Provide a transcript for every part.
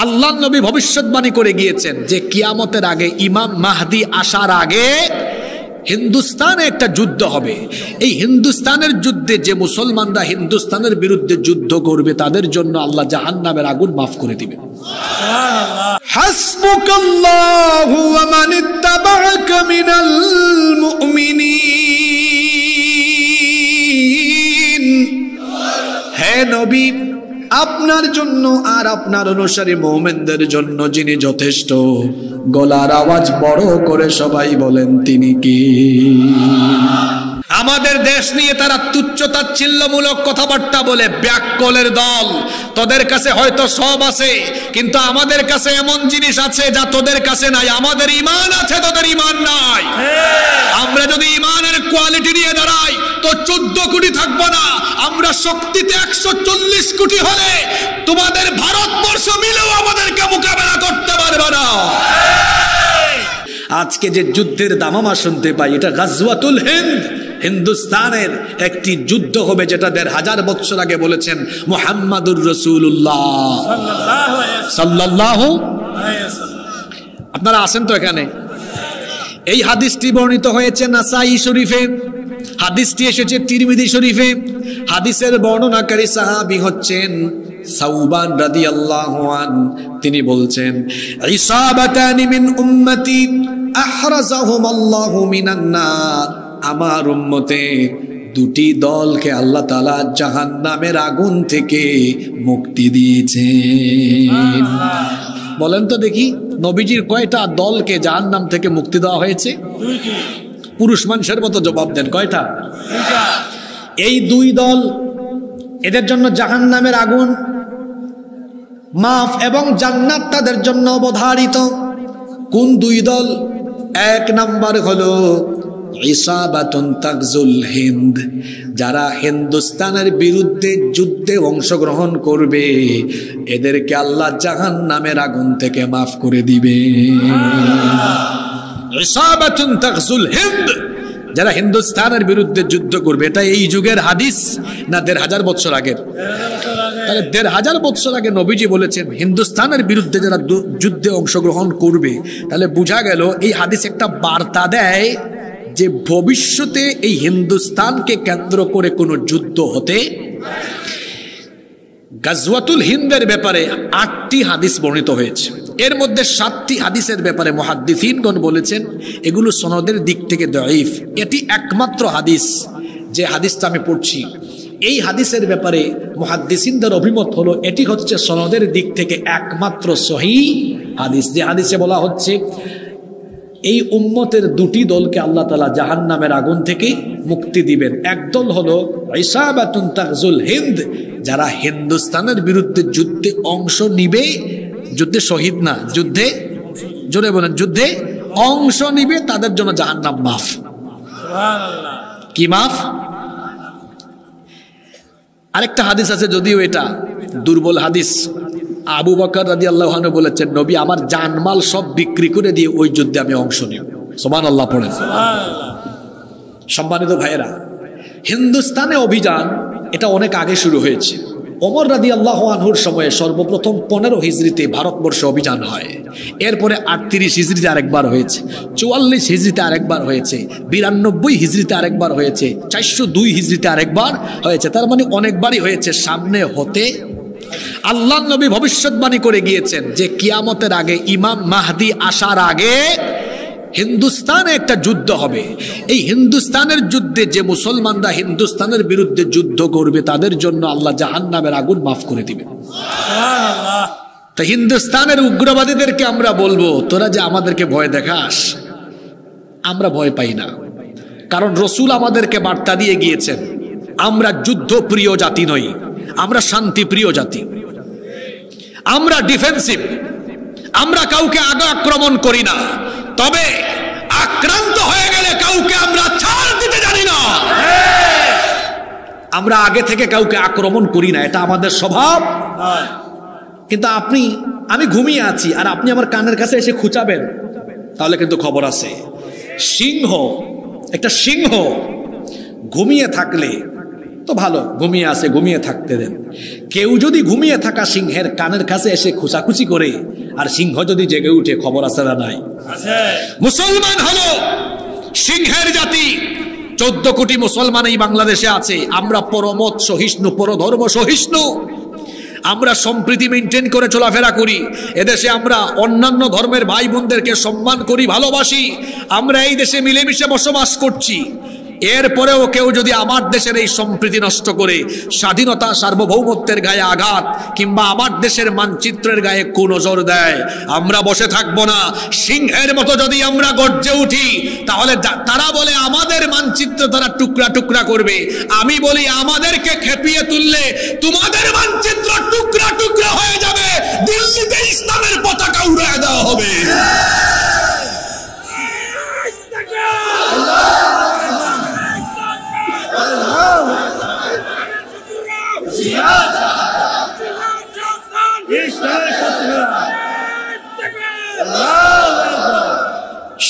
আল্লাহর নবী ভবিষ্যৎবাণী করে গিয়েছেন যে কিয়ামতের আগে ইমাম মাহদি আসার আগে হিন্দুস্তানে একটা যুদ্ধ হবে। এই হিন্দুস্তানের যুদ্ধে যে মুসলমানরা হিন্দুস্তানের বিরুদ্ধে যুদ্ধ করবে তাদের জন্য আল্লাহ জাহান্নামের আগুন মাফ করে দিবেন। হাসবুকাল্লাহু ওয়া মান ইত্তাবাআকা মিনাল মুমিনিন। হে নবী, আপনার জন্য আর আপনার অনুসারী মুমিনদের জন্য যিনি যথেষ্ট। গলার আওয়াজ বড় করে সবাই বলেন তিনি কি? আমাদের দেশ নিয়ে তারা তুচ্ছ তাচ্ছিল্যমূলক কথাবার্তা বলে, ব্যাককলের দল। তোদের কাছে হয়তো সব আছে, কিন্তু আমাদের কাছে এমন জিনিস আছে যা তোদের কাছে নাই। আমাদের ঈমান আছে, তোদের ঈমান নাই। আমরা যদি ঈমানের কোয়ালিটি নিয়ে দাঁড়াই তো 14 কোটি থাকবো না। আমরা শক্তিতে 140 কোটি হলে তোমাদের ভারতবর্ষ মিলেও আমাদেরকে মোকাবেলা করতে পারবে না। আজকে যে যুদ্ধের দামামা শুনতে পাই, এটা গাজওয়াতুল হিন্দ, হিন্দুস্তানের একটি যুদ্ধ হবে, যেটা 1500 বছর আগে বলেছেন মুহাম্মাদুর রাসূলুল্লাহ সাল্লাল্লাহু আলাইহি ওয়াসাল্লাম। আপনারা আছেন তো এখানে? এই হাদিসটি বর্ণিত হয়েছে নাসাই শরীফে, হাদিসটি এসেছে তিরমিজি শরীফে। হাদিসের বর্ণনাকারী সাহাবী হচ্ছেন সাউবান রাদিয়াল্লাহু আনহু। তিনি বলছেন, ইসাবাতানি মিন উম্মতি আহরাজাহুমাল্লাহু মিনান নার। আমার উম্মতে দুটি দলকে আল্লাহ তাআলা জাহান্নামের আগুন থেকে মুক্তি দিয়েছেন। বলেন তো দেখি, নবীজির কয়টা দলকে জাহান্নাম থেকে মুক্তি দেওয়া হয়েছে? পুরুষ মানুষের মতো জবাব দেন, কয়টা? এই দুই দল, এদের জন্য জাহান্নামের আগুন মাফ এবং জান্নাত তাদের জন্য অবধারিত। কোন দুই দল? এক নাম্বার হলো ইসাবাতুন তাগজুল হিন্দ, যারা হিন্দুস্তানের বিরুদ্ধে যুদ্ধে অংশগ্রহণ করবে, এদেরকে আল্লাহ জাহান্নামের আগুন থেকে মাফ করে দিবে। ইসাবাতুন তাগজুল হিন্দ, যারা হিন্দুস্তানের বিরুদ্ধে যুদ্ধ করবে। এটা এই যুগের হাদিস না 1500 বছর আগের? তাহলে 1500 বছর আগে নবীজি বলেছেন হিন্দুস্তানের বিরুদ্ধে যারা যুদ্ধে অংশগ্রহণ করবে। তাহলে বোঝা গেল এই হাদিস একটা বার্তা দেয় যে ভবিষ্যতে এই হিন্দুস্তানকে কেন্দ্র করে কোনো যুদ্ধ হতে। গাজওয়াতুল হিন্দের ব্যাপারে 8টি হাদিস বর্ণিত হয়েছে। এর মধ্যে 7টি হাদিসের ব্যাপারে মুহাদ্দিসিনগণ বলেছেন এগুলো সনদের দিক থেকে দাঈফ। এটি একমাত্র হাদিস, যে হাদিসটা আমি পড়ছি, এই হাদিসের ব্যাপারে মুহাদ্দিসিনদের অভিমত হলো এটি হচ্ছে সনদের দিক থেকে একমাত্র সহিহ হাদিস। যে হাদিসে বলা হচ্ছে এই উম্মতের দুটি দলকে আল্লাহ তাআলা জাহান্নামের আগুন থেকে মুক্তি দিবেন। একদল হলো ইসাবাতুন তাগজুল হিন্দ, যারা হিন্দুস্তানের বিরুদ্ধে যুদ্ধে অংশ নিবে, যুদ্ধে শহীদ না, যুদ্ধে, জোরে বলেন, যুদ্ধে অংশ নিবে, তাদের জন্য জাহান্নাম মাফ। সুবহানাল্লাহ। কি মাফ? আরেকটা হাদিস আছে, যদিও এটা দুর্বল হাদিস। আবু বকর রাদিয়াল্লাহু আনহু বলেছেন, নবী আমার জানমাল সব বিক্রি করে দিয়ে ওই যুদ্ধে আমি অংশ নিব। সুবহানাল্লাহ পড়েন। সম্মানিত ভাইয়েরা, হিন্দুস্তানে অভিযান এটা অনেক আগে শুরু হয়েছে। ওমর রাদিয়াল্লাহু আনহুর সময়ে সর্বপ্রথম 15 হিজরিতে ভারতবর্ষে অভিযান হয়। এরপরে 38 হিজরিতে আরেকবার হয়েছে, 44 হিজরিতে আরেকবার হয়েছে, 92 হিজরিতে আরেকবার হয়েছে, 402 হিজরিতে আরেকবার হয়েছে। তার মানে অনেকবারই হয়েছে। সামনে হতে আল্লাহর নবী ভবিষ্যৎবাণী করে গিয়েছেন যে কিয়ামতের আগে ইমাম মাহদি আসার আগে হিন্দুস্তানে একটা যুদ্ধ হবে। এই হিন্দুস্তানের যুদ্ধে যে মুসলমানরা হিন্দুস্তানের বিরুদ্ধে যুদ্ধ করবে তাদের জন্য আল্লাহ জাহান্নামের আগুন মাফ করে দিবেন। সুবহানাল্লাহ। তো হিন্দুস্তানের উগ্রবাদীদেরকে আমরা বলবো, তোরা যে আমাদেরকে ভয় দেখাস, আমরা ভয় পাই না। কারণ রসুল আমাদেরকে বার্তা দিয়ে গিয়েছেন আমরা যুদ্ধ প্রিয় জাতি নই, আমরা শান্তি প্রিয় জাতি, আমরা ডিফেন্সিভ, আমরা কাউকে আগে আক্রমণ করি না, তবে আক্রান্ত হয়ে গেলে কাউকে আমরা ছাড় দিতে জানি না। আমরা আগে থেকে কাউকে আক্রমণ করি না, এটা আমাদের স্বভাব। কিন্তু আমি ঘুমিয়ে আছি আর আপনি আমার কানের কাছে এসে খুঁচাবেন, তাহলে কিন্তু খবর আছে। একটা সিংহ ঘুমিয়ে থাকলে তো ভালো, ঘুমিয়ে আছে, ঘুমিয়ে থাকতে দেন। কেউ যদি ঘুমিয়ে থাকা সিংহের কানের কাছে এসে খুচাখুচি করে আর সিংহ যদি জেগে উঠে, খবর আছে না নাই? মুসলমান হলো সিংহের জাতি। 14 কোটি মুসলমান এই বাংলাদেশে আছে। আমরা পরমত সহিষ্ণু, পরধর্ম সহিষ্ণু, আমরা সম্প্রীতি মেনটেন করে চলাফেরা করি। এদেশে আমরা অন্যান্য ধর্মের ভাই বোনদেরকে সম্মান করি, ভালোবাসি। আমরা এই দেশে মিলেমিশে বসবাস করছি। এরপরেও কেউ যদি আমার দেশের এই সম্প্রীতি নষ্ট করে স্বাধীনতা সার্বভৌমত্বের গায়ে আঘাত কিংবা আমার দেশের মানচিত্রের গায়ে কুনজর দেয়, আমরা বসে থাকবো না। সিংহের মতো যদি আমরা গর্জে উঠি, তাহলে তারা বলে আমাদের মানচিত্র তারা টুকরা টুকরা করবে। আমি বলি আমাদেরকে খেপিয়ে তুললে তোমাদের মানচিত্র টুকরা টুকরা হয়ে যাবে, দিল্লিতে ইসলামের পতাকা উড়িয়ে দেওয়া হবে।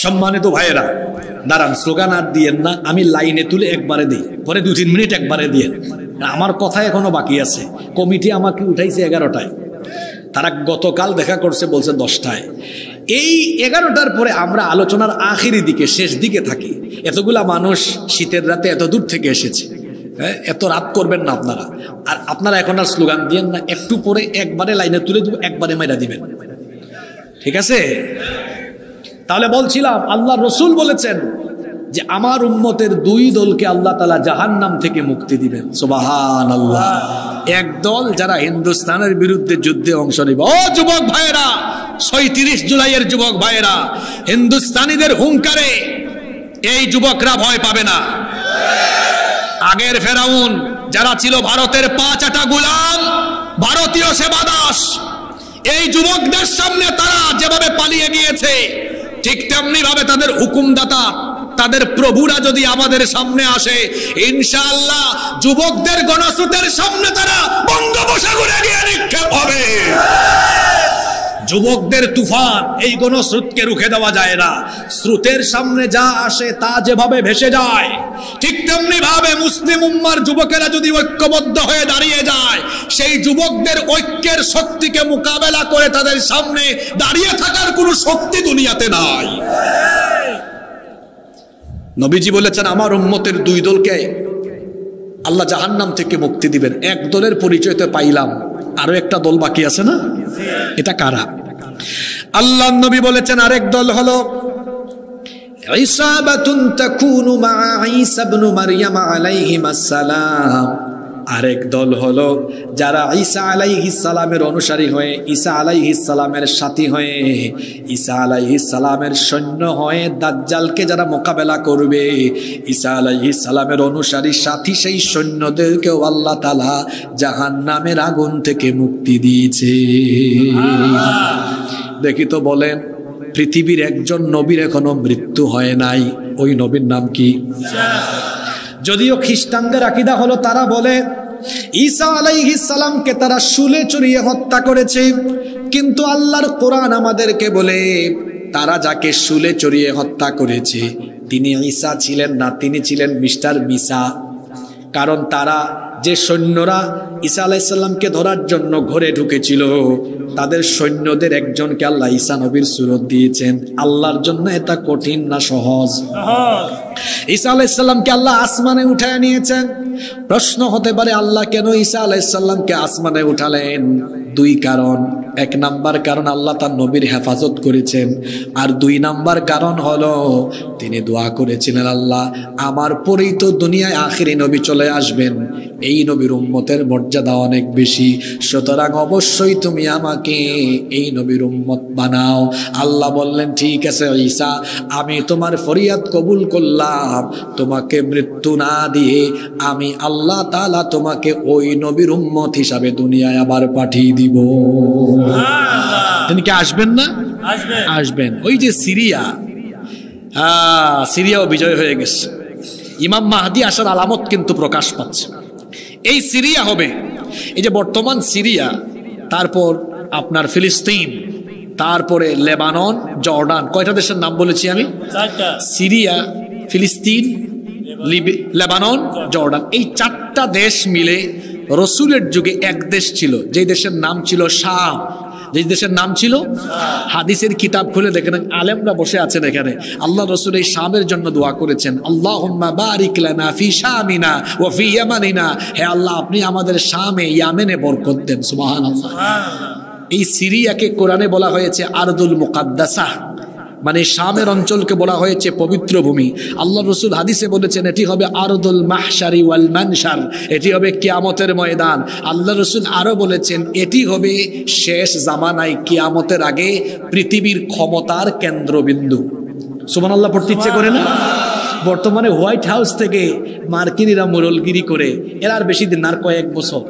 সম্মানিত ভাইয়েরা, দাঁড়ান, স্লোগান আর দিয়েন না, আমি লাইনে তুলে একবারে দিই, পরে 2-3 মিনিট একবারে দিয়েন। আমার কথা এখনো বাকি আছে। কমিটি আমাকে উঠাইছে 11টায়, তারা গতকাল দেখা করছে বলছে 10টায়। এই 11টার পরে আমরা আলোচনার আখিরি দিকে, শেষ দিকে থাকি। এতগুলা মানুষ শীতের রাতে এত দূর থেকে এসেছে, এত রাত করবেন না আপনারা। আর আপনারা এখন আর স্লোগান দিয়েন না, একটু পরে একবারে লাইনে তুলে দিব, একবারে মাইরা দিবেন, ঠিক আছে? তাহলে বলছিলাম, আল্লাহ রসুল বলেছেন যে আমার উম্মতের 2 দলকে আল্লাহ তাআলা জাহান্নাম থেকে মুক্তি দিবেন। সুবহানাল্লাহ। এক দল যারা হিন্দুস্তানের বিরুদ্ধে যুদ্ধে অংশ নেবে। ও যুবক ভাইয়েরা, ৩৬ জুলাইয়ের যুবক ভাইয়েরা, হিন্দুস্তানিদের হুঙ্কারে এই যুবকরা ভয় পাবে না। আগের ফেরাউন যারা ছিল ভারতের 5 গোলাম, ভারতীয় সেবাদাস, এই যুবকদের সামনে তারা যেভাবে পালিয়ে গিয়েছে, ঠিক তেমনি ভাবে তাদের হুকুমদাতা, তাদের প্রভুরা যদি আমাদের সামনে আসে, ইনশাআল্লাহ যুবকদের গণস্রোতের সামনে তারা বঙ্গোপসাগরে গিয়ে নিক্ষেপ হবে। যুবকদের তুফান, এই গণস্রোতকে রুখে দেওয়া যায় না। স্রোতের সামনে যা আসে তা যেভাবে ভেসে যায়, ঠিক তেমনি ভাবে মুসলিম উম্মার যুবকেরা যদি ঐক্যবদ্ধ হয়ে দাঁড়িয়ে যায়, সেই যুবকদের ঐক্যের শক্তিকে মোকাবেলা করে তাদের সামনে দাঁড়িয়ে থাকার কোনো শক্তি দুনিয়াতে নাই। নবীজি বলেছেন আমার উম্মতের 2 দলকে আল্লাহ জাহান্নাম থেকে মুক্তি দিবেন। এক দলের পরিচয় তো পাইলাম, আরো একটা দল বাকি আছে না? এটা কারা? আল্লাহ নবী বলেছেন আরেক দল হলো ইসাবাতুন তাকুনু মা ঈসা ইবনে মারইয়াম আলাইহিস সালাম। আরেক দল হলো যারা ঈসা আলাইহিস সালামের অনুসারী হয়ে, ঈসা আলাইহিস সালামের সাথী হয়ে, ঈসা আলাইহিস সালামের সৈন্য হয়ে দাজ্জালকে যারা মোকাবেলা করবে, ঈসা আলাইহিস সালামের অনুসারী সাথী সেই সৈন্যদেরকেও আল্লাহ তাআলা জাহান্নামের আগুন থেকে মুক্তি দিয়েছে। দেখি তো বলেন, পৃথিবীর একজন নবীর এখনো মৃত্যু হয় নাই, ওই নবীর নাম কি? যদিও খ্রিস্টানদের আকীদা হলো তারা বলে ঈসা আলাইহিস সালামকে তারা শুলে চড়িয়ে হত্যা করেছে, কিন্তু আল্লাহর কোরআন আমাদেরকে বলে তারা যাকে শুলে চড়িয়ে হত্যা করেছে তিনি ঈসা ছিলেন না, তিনি ছিলেন মিস্টার মিসা। কারণ তারা যে সৈন্যরা ঈসা আলাইহিস সালামকে ধরার জন্য ঘরে ঢুকেছিল, তাদের সৈন্যদের একজনকে আল্লাহ ঈসা নবীর সুরত দিয়েছেন। আল্লাহর জন্য এটা কঠিন না সহজ? ঈসা আলাইহিস সালামকে আল্লাহ আসমানে উঠায় নিয়েছেন। প্রশ্ন হতে পারে আল্লাহ কেন ঈসা আলাইহিস সালামকে আসমানে উঠালেন? 2 কারণ। 1 নাম্বার কারণ আল্লাহ তার নবীর হেফাজত করেছেন, আর 2 নাম্বার কারণ হলো তিনি দোয়া করেছিলেন আল্লাহ আমার পরেই তো দুনিয়ায় আখিরি নবী চলে আসবেন, এই নবীর উম্মতের মর্যাদা অনেক বেশি, সুতরাং অবশ্যই তুমি আমাকে এই নবীর উম্মত বানাও। আল্লাহ বললেন ঠিক আছে ঈসা, আমি তোমার ফরিয়াদ কবুল করলাম, তোমাকে মৃত্যু না দিয়ে আমি আল্লাহ তাআলা তোমাকে ওই নবীর উম্মত হিসাবে দুনিয়ায় আবার পাঠিয়ে দিব। তিনি কি আসবেন না? আসবেন। ওই যে সিরিয়াও বিজয় হয়ে গেছে, ইমাম মাহদি আসার আলামত কিন্তু প্রকাশ পাচ্ছে। এই সিরিয়া হবে, এই যে বর্তমান সিরিয়া, তারপর আপনার ফিলিস্তিন, তারপরে লেবানন, জর্ডান। কয়টা দেশের নাম বলেছি আমি? 4টা। সিরিয়া, ফিলিস্তিন, লেবানন, জর্ডান। এই 4টা দেশ মিলে রসুলের যুগে এক দেশ ছিল, যে দেশের নাম ছিল শাম। যে দেশের নাম ছিল, হাদিসের কিতাব খুলে দেখেন আলেমরা বসে আছেন এখানে, আল্লাহ রসুল এই শামের জন্য দোয়া করেছেন, আল্লাহুম্মা বারিক লানা ফি শামিনা ওয়া ফি ইয়ামানিনা, হে আল্লাহ আপনি আমাদের শামে ইয়ামেনে বরকত দেন। সুবহানাল্লাহ। এই সিরিয়াকে কোরআনে বলা হয়েছে আরদুল মুকাদ্দাসা, মানে শামের অঞ্চলকে বলা হয়েছে পবিত্র ভূমি। আল্লাহ রসুল হাদিসে বলেছেন এটি হবে আরদুল মাহশারি ওয়াল মানশার, এটি হবে কিয়ামতের ময়দান। আল্লাহ রসুল আরো বলেছেন এটি হবে শেষ জামানায় কিয়ামতের আগে পৃথিবীর ক্ষমতার কেন্দ্রবিন্দু। সুবহানাল্লাহ পড়তে ইচ্ছে করে না? বর্তমানে হোয়াইট হাউস থেকে মার্কিনীরা মোরলগিরি করে, এর আর বেশি দিন, আর কয়েক বছর,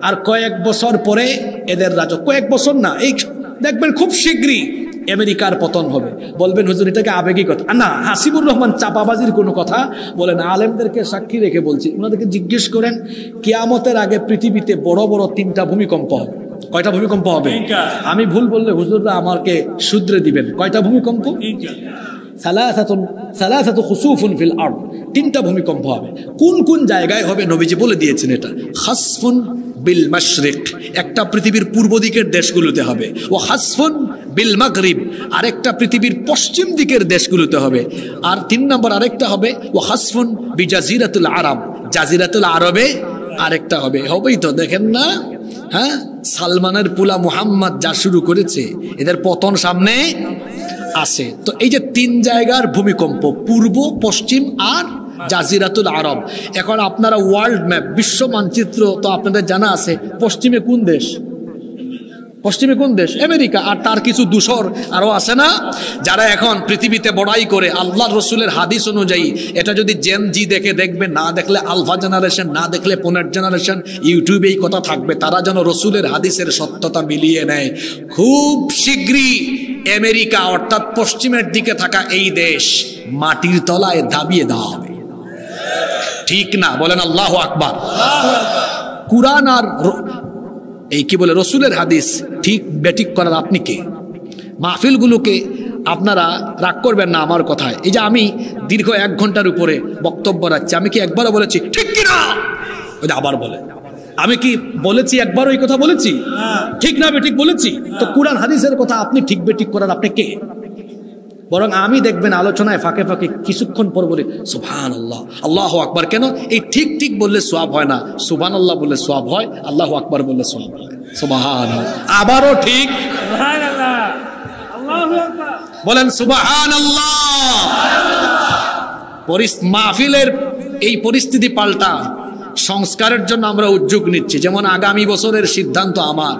আর কয়েক বছর পরে এদের রাজত্ব, কয়েক বছর না, এই দেখবেন খুব শীঘ্রই আমেরিকার পতন হবে। বলবেন হুজুর এটাকে আবেগী কথা না, হাসিবুর রহমান চাপাবাজির কোনো কথা বলে না, আলেমদেরকে সাক্ষী রেখে বলছি। ওনাদেরকে জিজ্ঞেস করেন কিয়ামতের আগে পৃথিবীতে বড় বড় 3টা ভূমিকম্প হবে। কয়টা ভূমিকম্প হবে? আমি ভুল বললে হুজুররা আমাকে শুধরে দিবেন। কয়টা ভূমিকম্প? সালাসাতু খুসুফুন ফিল আরদ, 3টা ভূমিকম্প হবে। কোন কোন জায়গায় হবে নবীজি বলে দিয়েছেন এটা। খাসফুন বিল মাশরিক, একটা পৃথিবীর পূর্ব দিকের দেশগুলোতে হবে। ও খাসফুন বিল মাগরিব, আরেকটা পৃথিবীর পশ্চিম দিকের দেশগুলোতে হবে। আর 3 নম্বর আরেকটা হবে ও খাসফুন বিজাজিরাতুল আরব, জাজিরাতুল আরবে আরেকটা হবে। হবেই তো, দেখেন না? হ্যাঁ, সালমানের পুলা মুহাম্মদ যা শুরু করেছে, এদের পতন সামনে আছে। তো এই যে 3 জায়গার ভূমিকম্প, পূর্ব, পশ্চিম আর জাজিরাতুল আরব। এখন আপনারা ওয়ার্ল্ড ম্যাপ, বিশ্ব মানচিত্র তো আপনাদের জানা আছে, পশ্চিমে কোন দেশ? পশ্চিমে কোন দেশ? আমেরিকা। আর তার কিছু দূষর আরো আছে না, যারা এখন পৃথিবীতে বড়াই করে। আল্লাহ রসুলের হাদিস অনুযায়ী এটা যদি জেন জি দেখে, দেখবে, না দেখলে আলফা জেনারেশন, না দেখলে 15 জেনারেশন, ইউটিউবে এই কথা থাকবে, তারা যেন রসুলের হাদিসের সত্যতা মিলিয়ে নেয়। খুব শীঘ্রই আমেরিকা অর্থাৎ পশ্চিমের দিকে থাকা এই দেশ মাটির তলায় দাবিয়ে দেওয়া হবে। ঠিক না? বলেন আল্লাহু আকবার। কুরআন আর এই কি বলে রসুলের হাদিস ঠিক বেঠিক করার আপনি কে? মাহফিলগুলোকে আপনারা রাগ করবেন না আমার কথায়। এই যে আমি দীর্ঘ 1 ঘন্টার উপরে বক্তব্য রাখছি, আমি কি একবারও বলেছি ঠিক কিনা? ওই যে আবার বলে, আমি কি বলেছি একবারও এই কথা বলেছি ঠিক না বেঠিক বলেছি? তো কুরআন হাদিসের কথা আপনি ঠিক বেঠিক করার আপনি কে? বরং আমি দেখবেন আলোচনায় ফাঁকে ফাঁকে কিছুক্ষণ পর বলে সুবহানাল্লাহ, আল্লাহু আকবার। কেন? এই ঠিক ঠিক বললে সওয়াব হয় না, সুবহানাল্লাহ বললে সওয়াব হয়, আল্লাহু আকবার বললে সওয়াব হয়। সুবহানাল্লাহ, আবারও ঠিক সুবহানাল্লাহ, আল্লাহু আকবার বলেন সুবহানাল্লাহ। মাহফিলের এই পরিস্থিতি পাল্টা সংস্কারের জন্য আমরা উদ্যোগ নিচ্ছি। যেমন আগামী বছরের সিদ্ধান্ত আমার,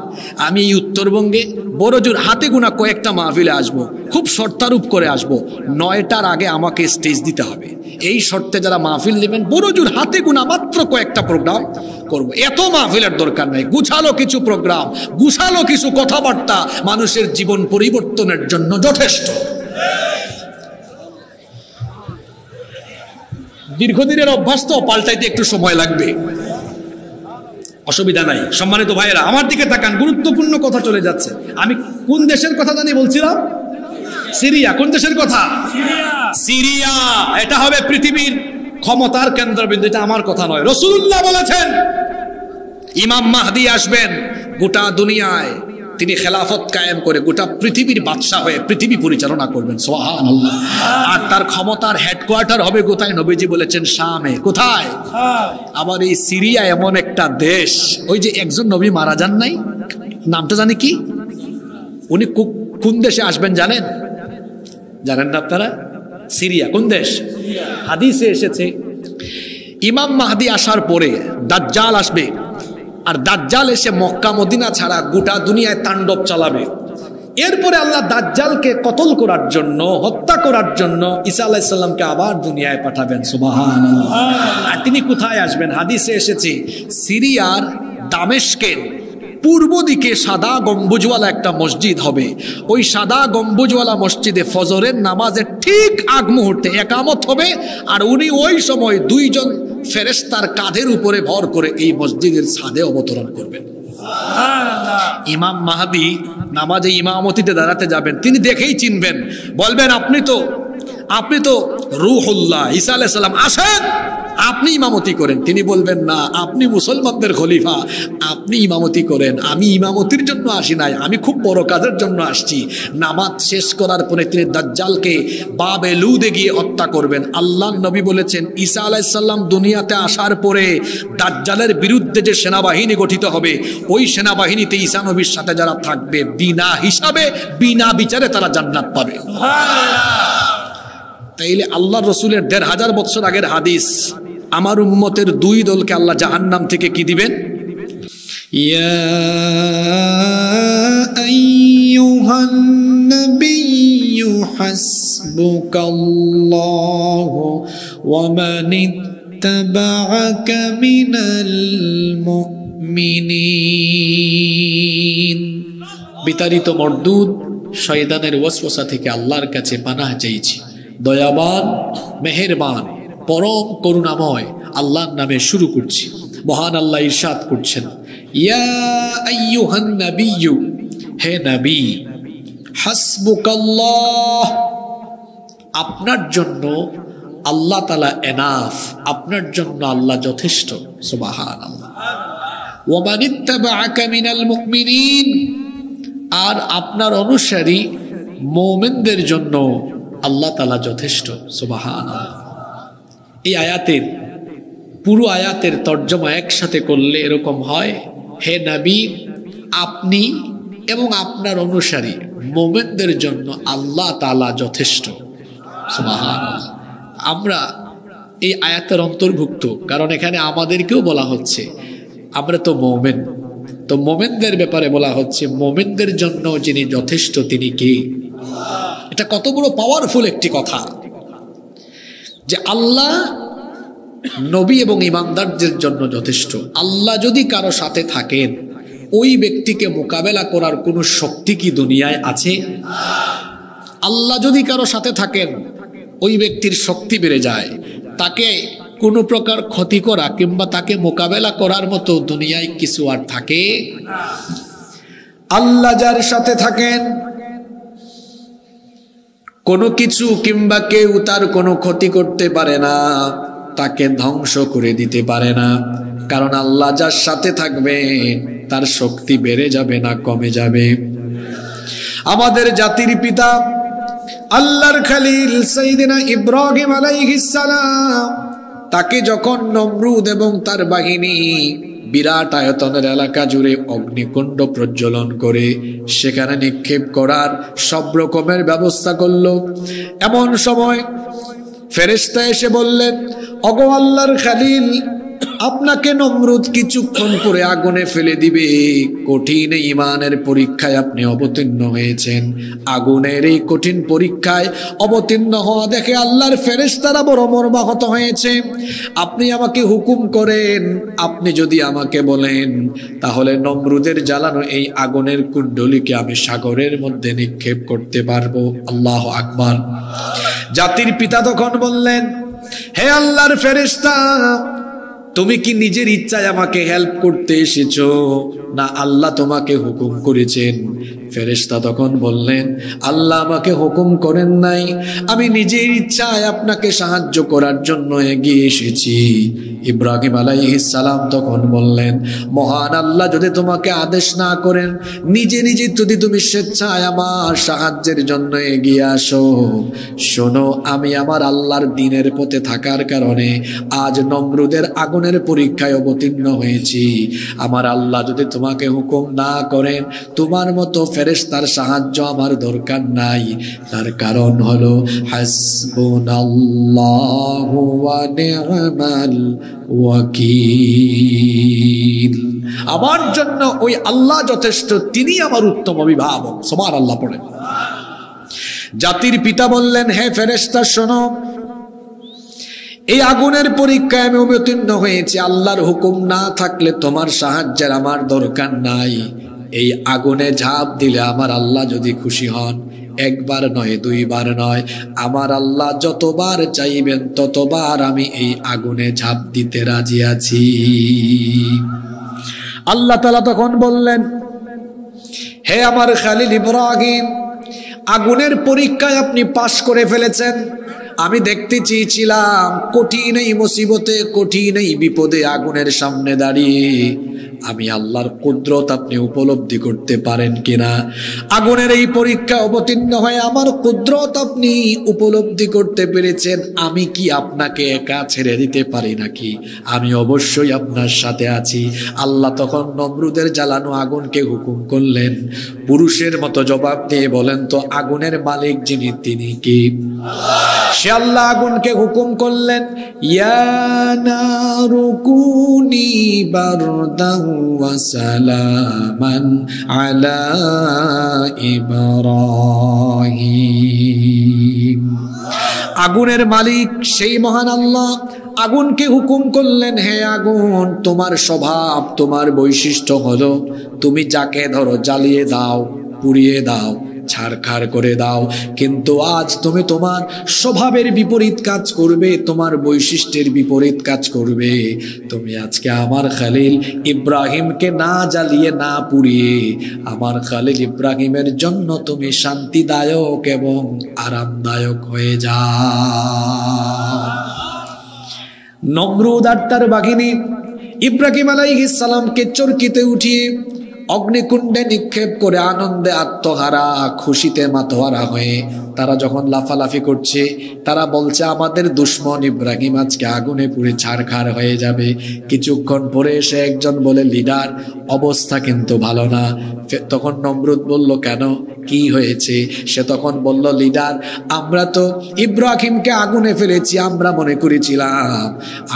আমি এই উত্তরবঙ্গে বড়জোর হাতে গোনা কয়েকটা মাহফিলে আসবো, খুব শর্তারূপ করে আসবো। 9টার আগে আমাকে স্টেজ দিতে হবে। এই শর্তে যারা মাহফিল নেবেন, বড়জোর হাতে গোনা মাত্র কয়েকটা প্রোগ্রাম করব। এত মাহফিলের দরকার নাই, গুছালো কিছু প্রোগ্রাম, গুছালো কিছু কথাবার্তা মানুষের জীবন পরিবর্তনের জন্য যথেষ্ট। দীর্ঘদিনের অভ্যাস তো, পাল্টাইতে একটু সময় লাগবে, অসুবিধা নাই। সম্মানিত ভাইয়েরা আমার দিকে তাকান, গুরুত্বপূর্ণ কথা চলে যাচ্ছে। আমি কোন দেশের কথা জানি বলছিলাম? সিরিয়া। কোন দেশের কথা? সিরিয়া। এটা হবে পৃথিবীর ক্ষমতার কেন্দ্রবিন্দু। এটা আমার কথা নয়, রাসূলুল্লাহ বলেছেন ইমাম মাহদী আসবেন গোটা দুনিয়ায়, তিনি খেলাফত কায়েম করে গোটা পৃথিবীর বাদশা হয়ে পৃথিবী পরিচালনা করবেন। সুবহানাল্লাহ। আর তার ক্ষমতার হেডকোয়ার্টার হবে কোথায়? নবীজি বলেছেন শামে। কোথায়? আবার এই সিরিয়া এমন একটা দেশ, ওই যে একজন নবী মারা যান নাই, নামটা জানি কি? উনি কোন দেশে আসবেন জানেন? জানেন না আপনারা? সিরিয়া। কোন দেশ? হাদিসে এসেছে ইমাম মাহদী আসার পরে দাজ্জাল আসবে, আর দাজ্জাল এসে মক্কা মদিনা ছাড়া গোটা দুনিয়ায় তাণ্ডব চালাবে। এরপরে আল্লাহ দাজ্জালকে কতল করার জন্য, হত্যা করার জন্য ঈসা আলাইহিস সালামকে আবার দুনিয়ায় পাঠাবেন। সুবহানাল্লাহ। আর তিনি কোথায় আসবেন? হাদিসে এসেছে সিরিয়ার দামেস্কের পূর্ব দিকে সাদা গম্বুজওয়ালা একটা মসজিদ হবে। ওই সাদা গম্বুজওয়ালা মসজিদে ফজরের নামাজের ঠিক আগ মুহূর্তে একামত হবে, আর উনি ওই সময় 2 জন ফেরেশতার কাঁধের উপরে ভর করে এই মসজিদের ছাদে অবতরণ করবেন। ইমাম মাহদী নামাজে ইমামতিতে দাঁড়াতে যাবেন, তিনি দেখেই চিনবেন, বলবেন আপনি তো আপনি তো রূহুল্লাহ ঈসা আলাইহিস সালাম, আসেন আপনি ইমামতি করেন। তিনি বলবেন না, আপনি মুসলমানদের খলিফা, আপনি ইমামতি করেন, আমি ইমামতির জন্য আসি নাই, আমি খুব বড় কাজের জন্য আসছি। নামাজ শেষ করার পরে তিনি দাজ্জালকে বাবেলুদে গিয়ে হত্যা করবেন। আল্লাহ নবী বলেছেন ঈসা আলাইহিস সালাম দুনিয়াতে আসার পরে দাজ্জালের বিরুদ্ধে যে সেনাবাহিনী গঠিত হবে, ওই সেনাবাহিনীতে ঈসা নবীর সাথে যারা থাকবে বিনা হিসাবে বিনা বিচারে তারা জান্নাত পাবে। তাইলে আল্লাহ রসুলের ১৫০০ বছর আগের হাদিস, আমার উম্মতের ২ দলকে আল্লাহ জাহান্নাম থেকে কি দিবেন? ইয়া আইয়ুহান নাবিয়্যু হাসবুকাল্লাহু ওয়া মান ইত্তাবা'আকা মিনাল মুমিনিন। বিতাড়িত মরদুদ শয়তানের ওয়াসওয়াসা থেকে আল্লাহর কাছে পানাহ চাইছি। দয়াবান মেহেরবান পরম করুণাময় আল্লাহর নামে শুরু করছি। মহান আল্লাহ ইরশাদ করছেন, ইয়া আইয়ুহান নাবিয়্যু, হে নবী, হাসবুকাল্লাহ, আপনার জন্য আল্লাহ তাআলা এনাফ, আপনার জন্য আল্লাহ যথেষ্ট। সুবহানাল্লাহ। ওয়া মান ইত্তাবা'আকা মিনাল মুমিনিন, আর আপনার অনুসারী মুমিনদের জন্য আল্লাহ তাআলা যথেষ্ট। সুবহানাল্লাহ। এই আয়াতের পুরো আয়াতের তর্জমা একসাথে করলে এরকম হয়, হে নবী, আপনি এবং আপনার অনুসারী মুমিনদের জন্য আল্লাহ তাআলা যথেষ্ট। সুবহানাল্লাহ। আমরা এই আয়াতের অন্তর্ভুক্ত, কারণ এখানে আমাদেরকেও বলা হচ্ছে, আমরা তো মুমিন, তো মুমিনদের ব্যাপারে বলা হচ্ছে মুমিনদের জন্য যিনি যথেষ্ট তিনি কে? এটা কত বড় পাওয়ারফুল একটি কথা যে আল্লাহ নবী এবং ইমানদারদের জন্য যথেষ্ট। আল্লাহ যদি কারো সাথে থাকেন, ওই ব্যক্তিকে মোকাবেলা করার কোনো শক্তি কি দুনিয়ায় আছে? আল্লাহ যদি কারো সাথে থাকেন, ওই ব্যক্তির শক্তি বেড়ে যায়, তাকে কোনো প্রকার ক্ষতি করা কিংবা তাকে মোকাবেলা করার মতো দুনিয়ায় কিছু আর থাকে? আল্লাহ যার সাথে থাকেন, কোনো কিছু কিংবা কেউ তার কোনো ক্ষতি করতে পারে না, তাকে ধ্বংস করে দিতে পারে না, কারণ আল্লাহ যার সাথে থাকবে তার শক্তি বেড়ে যাবে না কমে যাবে। আমাদের জাতির পিতা আল্লাহর খলিল সাইয়েদনা ইব্রাহিম আলাইহিস সালাম, তাকে যখন নমরুদ এবং তার বাহিনী বিরাট আয়তনের এলাকা জুড়ে অগ্নিকুণ্ড প্রজ্বলন করে সেখানে নিক্ষেপ করার সব রকমের ব্যবস্থা করলো, এমন সময় ফেরেশতা এসে বললেন, ওগো আল্লাহর খলিল, আপনাকে নমরুদ কিছুক্ষণ পরে আগুনে ফেলে দিবে। কঠিন ঈমানের পরীক্ষায় আপনি অবতীর্ণ হয়েছেন। আগুনের এই কঠিন পরীক্ষায় অবতীর্ণ হওয়া দেখে আল্লাহর ফেরেশতারা বড় মর্মাহত হয়েছে। আপনি আমাকে হুকুম করেন, আপনি যদি আমাকে বলেন তাহলে নমরুদের জ্বালানো এই আগুনের কুণ্ডলীকে আমি সাগরের মধ্যে নিক্ষেপ করতে পারবো। আল্লাহু আকবার। জাতির পিতা তখন বললেন, হে আল্লাহর ফেরেশতা, তুমি কি নিজের ইচ্ছায় আমাকে হেল্প করতে এসেছো, না আল্লাহ তোমাকে হুকুম করেছেন? ফেরেশতা তখন বললেন, আল্লাহ আমাকে হুকুম করেন নাই, আমি নিজের ইচ্ছায় আপনাকে সাহায্য করার জন্য এগিয়ে এসেছি। ইব্রাহিম আলাইহিস সালাম তখন বললেন, মহান আল্লাহ যদি তোমাকে আদেশ না করেন, নিজে নিজে যদি তুমি স্বেচ্ছায় আমার সাহায্যের জন্য এগিয়ে আসো, শোনো, আমি আমার আল্লাহর দ্বীনের পথে থাকার কারণে আজ নমরুদের আগুনের পরীক্ষায় অবতীর্ণ হয়েছি। আমার আল্লাহ যদি তোমাকে হুকুম না করেন, তোমার মতো ফেরেশতার সাহায্য আমার দরকার নাই। তার কারণ হলো হাসবুনাল্লাহু ওয়া নি'মাল ওয়াকিল, আমার জন্য ওই আল্লাহ যথেষ্ট, তিনি আমার উত্তম অভিভাবক। সুবহানাল্লাহ পড়েন। জাতির পিতা বললেন, হে ফেরেশতা শোনো, এই আগুনের পরীক্ষায় আমি অবতীর্ণ হয়েছি, আল্লাহর হুকুম না থাকলে তোমার সাহায্যের আমার দরকার নাই। এই আগুনে ঝাঁপ দিলে আমার আল্লাহ যদি খুশি হন, একবার নয় দুইবার নয়, আমার আল্লাহ যতবার চাইবেন ততবার আমি এই আগুনে ঝাঁপ দিতে রাজি আছি। আল্লাহ তাআলা তখন বললেন, হে আমার খলিল ইব্রাহিম, আগুনের পরীক্ষায় আপনি পাশ করে ফেলেছেন, আমি দেখতে চেয়েছিলাম কঠিন এই মুসিবতে, কঠিন এই বিপদে আগুনের সামনে দাঁড়িয়ে আমি আল্লাহর কুদরত আপনি উপলব্ধি করতে পারেন কিনা। আগুনের এই পরীক্ষা অবতীর্ণ হয়ে আমার কুদরত আপনি উপলব্ধি করতে পেরেছেন। আমি কি আপনাকে একা ছেড়ে দিতে পারি নাকি? আমি অবশ্যই আপনার সাথে আছি। আল্লাহ তখন নমরুদের জ্বালানো আগুনকে হুকুম করলেন, পুরুষের মতো জবাব দিয়ে বলেন তো আগুনের মালিক যিনি তিনি কি? সে আল্লাহ আগুনকে হুকুম করলেন, ইয়া নারু কুনি বারদান ওয়া সালামান আলা ইব্রাহিম। আগুনের মালিক সেই মহান আল্লাহ আগুনকে হুকুম করলেন, হে আগুন, তোমার স্বভাব, তোমার বৈশিষ্ট্য হলো তুমি যাকে ধরো জ্বালিয়ে দাও, পুড়িয়ে দাও, ছারখার করে দাও। কিন্তু আজ তুমি তোমার স্বভাবের বিপরীত কাজ করবে, তোমার বৈশিষ্ট্যের বিপরীত কাজ করবে। তুমি আজকে আমার খালিল ইব্রাহিমকে না জ্বালিয়ে না পুড়িয়ে আমার খালিল ইব্রাহিমের জন্য তুমি শান্তিদায়ক এবং আরামদায়ক হয়ে যাও। নমরুদ আর তার বাহিনী ইব্রাহিম আলাইহিস সালামকে চরকিতে উঠিয়ে অগ্নিকুণ্ডে নিক্ষেপ করে আনন্দে আত্মহারা, খুশিতে মাতোহারা হয়ে তারা যখন লাফালাফি করছে, তারা বলছে আমাদের দুশ্মন ইব্রাহিম আজকে আগুনে পুড়ে ছারখার হয়ে যাবে। কিছুক্ষণ পরে এসে একজন বলে, লিডার, অবস্থা কিন্তু ভালো না। তখন নমরুদ বলল, কেন, কি হয়েছে? সে তখন বলল, লিডার, আমরা তো ইব্রাহিমকে আগুনে ফেলেছি, আমরা মনে করেছিলাম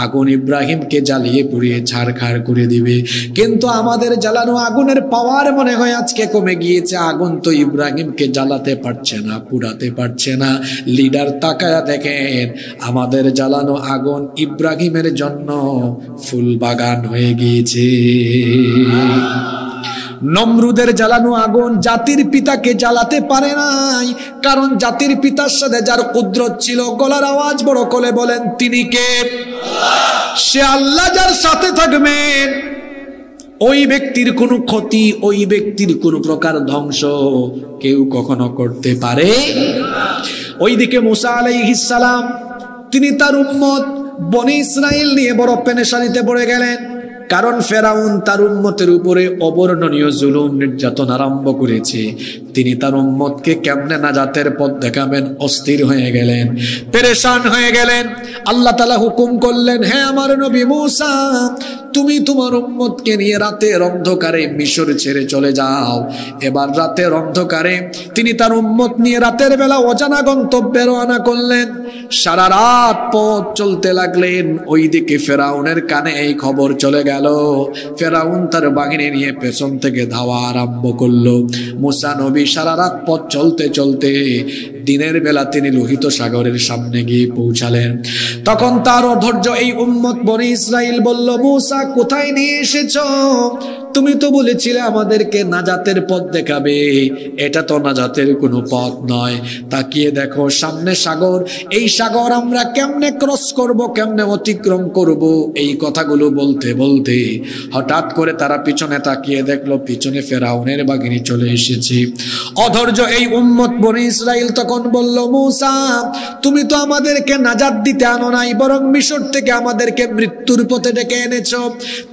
আগুন ইব্রাহিমকে জ্বালিয়ে পুড়িয়ে ছারখার করে দিবে, কিন্তু আমাদের জ্বালানো আগুনের পাওয়ার মনে হয় আজকে কমে গিয়েছে। আগুন তো ইব্রাহিমকে জ্বালাতে পারছে না, পুড়াতে পারছে না। লিডার তাকায়া দেখেন আমাদের জ্বালানো আগুন ইব্রাহিমের জন্য ফুল বাগান হয়ে গিয়েছে। নমরুদের জ্বালানো আগুন জাতির পিতাকে জ্বালাতে পারে নাই, কারণ জাতির পিতার সাথে যার কুদরত ছিল, গলার আওয়াজ বড় করে বলেন, তিনি কে? সে আল্লাহ যার সাথে থাকবেন ওই ব্যক্তির কোনো ক্ষতি, ওই ব্যক্তির কোনো প্রকার ধ্বংস কেউ কখনো করতে পারে। ওইদিকে মুসা আলাইহিস সালাম তিনি তার উম্মত বনি ইসরাইল নিয়ে বড় পেরেশানিতে পড়ে গেলেন, কারণ ফেরাউন তার উম্মতের উপরে অবর্ণনীয় জুলুম নির্যাতন আরম্ভ করেছে। তিনি তার উম্মতকে কেমনে নাজাতের পথ দেখাবেন অস্থির হয়ে গেলেন, পেরেশান হয়ে গেলেন। আল্লাহ তাআলা হুকুম করলেন, হে আমার নবী মুসা, তুমি তোমার উম্মতকে নিয়ে রাতের অন্ধকারে মিশর ছেড়ে চলে যাও। এবার রাতের অন্ধকারে তিনি তার উম্মত নিয়ে রাতের বেলা অজানা গন্তব্যে রওনা করলেন। সারা রাত পথ চলতে লাগলেন। ওইদিকে ফেরাউনের কানে এই খবর চলে গেল। ফেরাউন তার বাহিনী নিয়ে পেছন থেকে ধাওয়া আরম্ভ করলো। মুসা নবী সারা রাত পথ চলতে চলতে দিনের বেলা তিনি লোহিত সাগরের সামনে গিয়ে পৌঁছালেন। তখন তার অধৈর্য এই উম্মত বনি ইসরাইল বলল, মুসা, কোথায় নিয়ে এসেছো? তুমি তো বলেছিলে আমাদেরকে নাজাতের পথ দেখাবে, এটা তো নাজাতের কোনো পথ নয়। তাকিয়ে দেখো সামনে সাগর, এই সাগর আমরা কেমনে ক্রস করব, কেমনে অতিক্রম করব? এই কথাগুলো বলতে বলতে হঠাৎ করে তারা পিছনে তাকিয়ে দেখলো পিছনে ফেরাউনের বাহিনী চলে এসেছে। অধৈর্য এই উম্মত বনি ইসরাইল তখন বলল, মুসা, তুমি তো আমাদেরকে নাজাত দিতে আনো নাই, বরং মিশর থেকে আমাদেরকে মৃত্যুর পথে ডেকে এনেছো।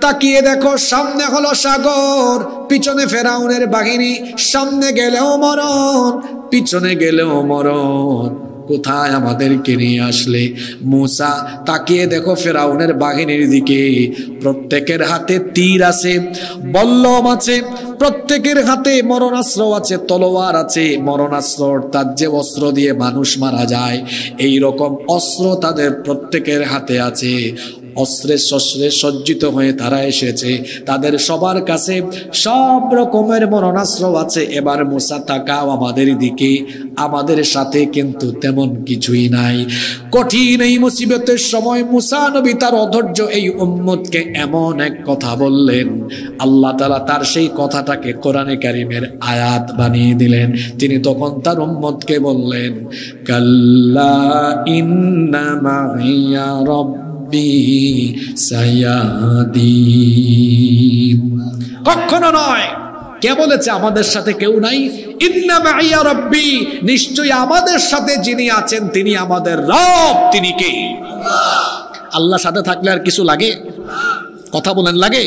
তাকিয়ে দেখো সামনে হলো সাগর, পিছনে ফেরাউনের বাহিনী, সামনে গেলেও মরণ, পিছনে গেলেও মরণ, কোথায় আমাদেরকে নিয়ে আসলে? মুসা, তাকিয়ে দেখো ফেরাউনের বাহিনীর দিকে, প্রত্যেকের হাতে তীর আছে, বল্লম আছে, প্রত্যেকের হাতে মরণাস্ত্র আছে, তলোয়ার আছে। মরণাস্ত্র তার যে অস্ত্র দিয়ে মানুষ মারা যায়, এই রকম অস্ত্র তাদের প্রত্যেকের হাতে আছে। অস্ত্রে শস্ত্রে সজ্জিত হয়ে তারা এসেছে, তাদের সবার কাছে সব রকমের মরণাস্ত্র আছে। এবার মুসা তাকাও আমাদের দিকে, আমাদের সাথে কিন্তু তেমন কিছুই নাই। কঠিন এই মুসিবতের সময় মুসা নবী তার অধৈর্য এই উম্মতকে এমন এক কথা বললেন, আল্লাহ তাআলা তার সেই কথাটাকে কোরআনে কারীমের আয়াত বানিয়ে দিলেন। তিনি তখন তার উম্মতকে বললেন, কাল্লা ইন্না মাইয়া সায়াদিন। কখনো নয়, কে বলেছে আমাদের সাথে কেউ নাই? ইন্না মাইয়া রাব্বি, নিশ্চয়ই আমাদের সাথে যিনি আছেন তিনি আমাদের রব। তিনি কে? আল্লাহর সাথে থাকলে আর কিছু লাগে? কথা বলেন, লাগে?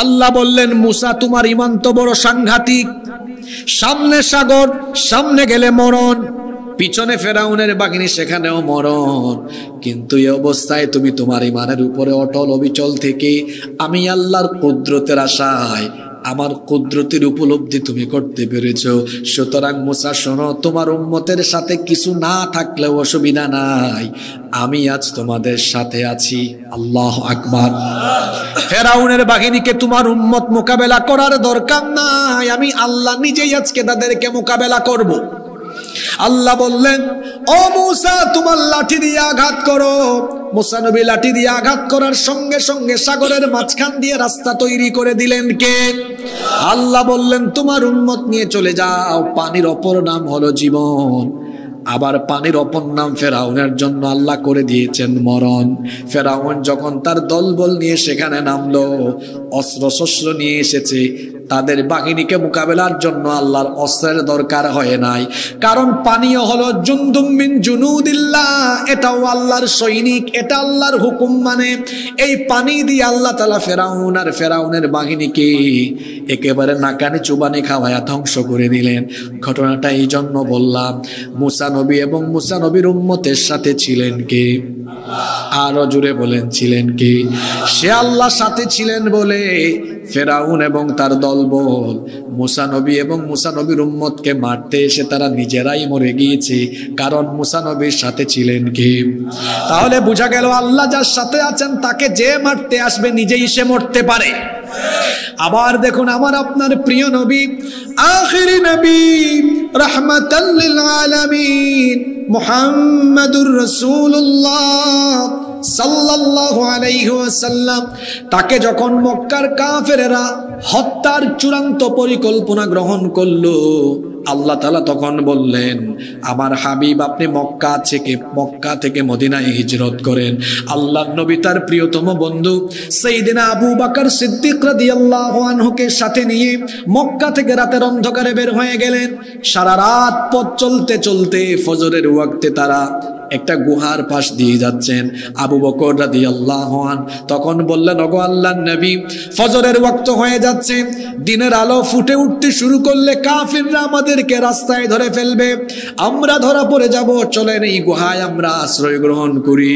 আল্লাহ বললেন, মুসা তোমার ঈমান তো বড় সাংঘাতিক, সামনে সাগর, সামনে গেলে মরণ, পিছনে ফেরাউনের বাহিনী, সেখানেও মরণ, কিন্তু এই অবস্থায় তুমি তোমার ঈমানের উপরে অটল অবিচল থেকে আমি আল্লাহর কুদরতের আশায় আমার কুদরতের উপলব্ধি তুমি করতে পেরেছো। সুতরাং মুসা শোনো, তোমার উম্মতের সাথে কিছু না থাকলেও অসুবিধা নাই, আমি আজ তোমাদের সাথে আছি। আল্লাহু আকবার। ফেরাউনের বাহিনীকে তোমার উম্মত মোকাবেলা করার দরকার নাই, আমি আল্লাহ নিজেই আজকে তাদেরকে মোকাবেলা করব। আল্লাহ বললেন, ও মুসা তোমার লাঠি দিয়ে আঘাত করো। মুসা নবী লাঠি দিয়ে আঘাত করার সঙ্গে সঙ্গে সাগরের মাঝখান দিয়ে রাস্তা তৈরি করে দিলেন কে? আল্লাহ বললেন, তোমার উম্মত নিয়ে চলে যাও, পানির অপর নাম হলো জীবন। আবার পানির অপর নাম ফেরাউনের জন্য আল্লাহ করে দিয়েছেন মরণ। ফেরাউন যখন তার দলবল নিয়ে সেখানে নামলো, অস্ত্র শস্ত্র নিয়ে এসেছে, তাদের বাহিনীকে মোকাবেলার জন্য আল্লাহর অস্ত্রের দরকার হয় নাই, কারণ পানিও হলো জুনদুম মিন জুনুদিল্লাহ, এটাও আল্লাহর সৈনিক, এটা আল্লাহর হুকুম। মানে এই পানি দিয়ে আল্লাহ তাআলা ফেরাউন আর ফেরাউনের বাহিনীকে একেবারে নাকানি চুবানি খাওয়ায়া ধ্বংস করে দিলেন। ঘটনাটা এই জন্য বললাম, মুসা নবী এবং মুসা নবীর উম্মতের সাথে ছিলেন কে? আরো জোরে বলেন, ছিলেন কে? সে আল্লাহর সাথে ছিলেন বলে ফেরাউন এবং তার দলবল মুসা নবী এবং মুসা নবীর উম্মতকে মারতে এসে তারা নিজেরাই মরে গিয়েছে, কারণ মুসা নবীর সাথে ছিলেন কে? তাহলে বোঝা গেল, আল্লাহ যার সাথে আছেন তাকে যে মারতে আসবে নিজেই সে মরতে পারে। আবার দেখুন, আমার আপনার প্রিয় নবী, আখিরি নবী, রাহমাতাল লিল আলামিন, মুহাম্মাদুর রাসূলুল্লাহ সাল্লাল্লাহু আলাইহি ওয়াসাল্লাম, তাকে যখন মক্কার কাফেরেরা হত্যার চূড়ান্ত পরিকল্পনা গ্রহণ করলো, আল্লাহ তাআলা তখন বললেন, আমার হাবিব আপনি মক্কা থেকে মদিনায় হিজরত করেন। আল্লাহর নবী তার প্রিয়তম বন্ধু সাইয়েদনা আবু বকর সিদ্দিক রাদিয়াল্লাহু আনহুকে সাথে নিয়ে মক্কা থেকে রাতের অন্ধকারে বের হয়ে গেলেন। সারা রাত পথ চলতে চলতে ফজরের ওয়াক্তে তারা একটা গুহার পাশ দিয়ে যাচ্ছেন। আবু বকর রাদিয়াল্লাহু আনহু তখন বললেন, ওগো আল্লাহর নবী, ফজরের ওয়াক্ত হয়ে যাচ্ছে, দিনের আলো ফুটে উঠতে শুরু করলে কাফিররা আমাদেরকে রাস্তায় ধরে ফেলবে, আমরা ধরা পড়ে যাব, চলেন এই গুহায় আমরা আশ্রয় গ্রহণ করি।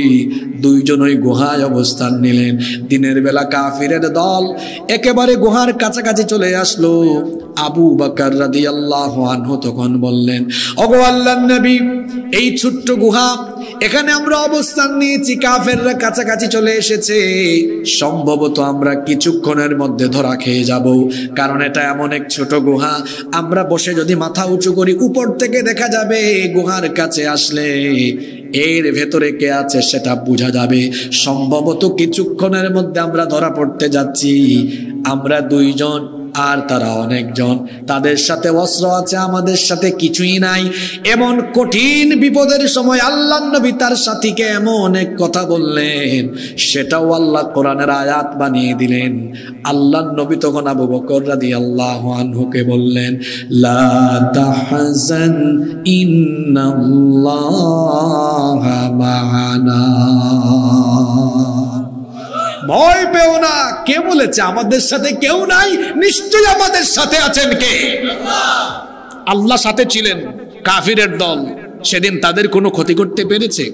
দুইজন ওই গুহায় অবস্থান নিলেন। দিনের বেলা কাফিরের দল একেবারে গুহার কাছাকাছি চলে আসলো। আবু বকর রাদিয়াল্লাহু আনহু তখন বললেন, ওগো আল্লাহর নবী, এই ছোট্ট গুহা, এখানে আমরা অবস্থান নিয়েছি, কাফেররা কাছাকাছি চলে এসেছে, সম্ভবত আমরা কিছুক্ষণের মধ্যে ধরা খেয়ে যাব, কারণ এটা এমন এক ছোট গুহা, আমরা বসে যদি মাথা উঁচু করি উপর থেকে দেখা যাবে, গুহার কাছে আসলে এর ভেতরে কে আছে সেটা বোঝা যাবে, সম্ভবত কিছুক্ষণের মধ্যে আমরা ধরা পড়তে যাচ্ছি। আমরা দুইজন আর তারা অনেকজন, তাদের সাথে অস্ত্র আছে, আমাদের সাথে কিছুই নাই। এমন কঠিন বিপদের সময় আল্লাহর নবী তার সাথীকে এমন এক কথা বললেন, সেটাও আল্লাহ কোরআনের আয়াত বানিয়ে দিলেন। আল্লাহর নবী তখন আবু বকর রাদিয়াল্লাহু আনহুকে বললেন, লা তাহজান ইন্নাল্লাহা মা'ানা, ভয় পেও না। কে বলেছে আমাদের সাথে কেউ নাই? নিশ্চয়ই আমাদের সাথে আছেন কে? আল্লাহ সাথে ছিলেন। কাফিরের দল সেদিন তাদের কোনো ক্ষতি করতে পেরেছে?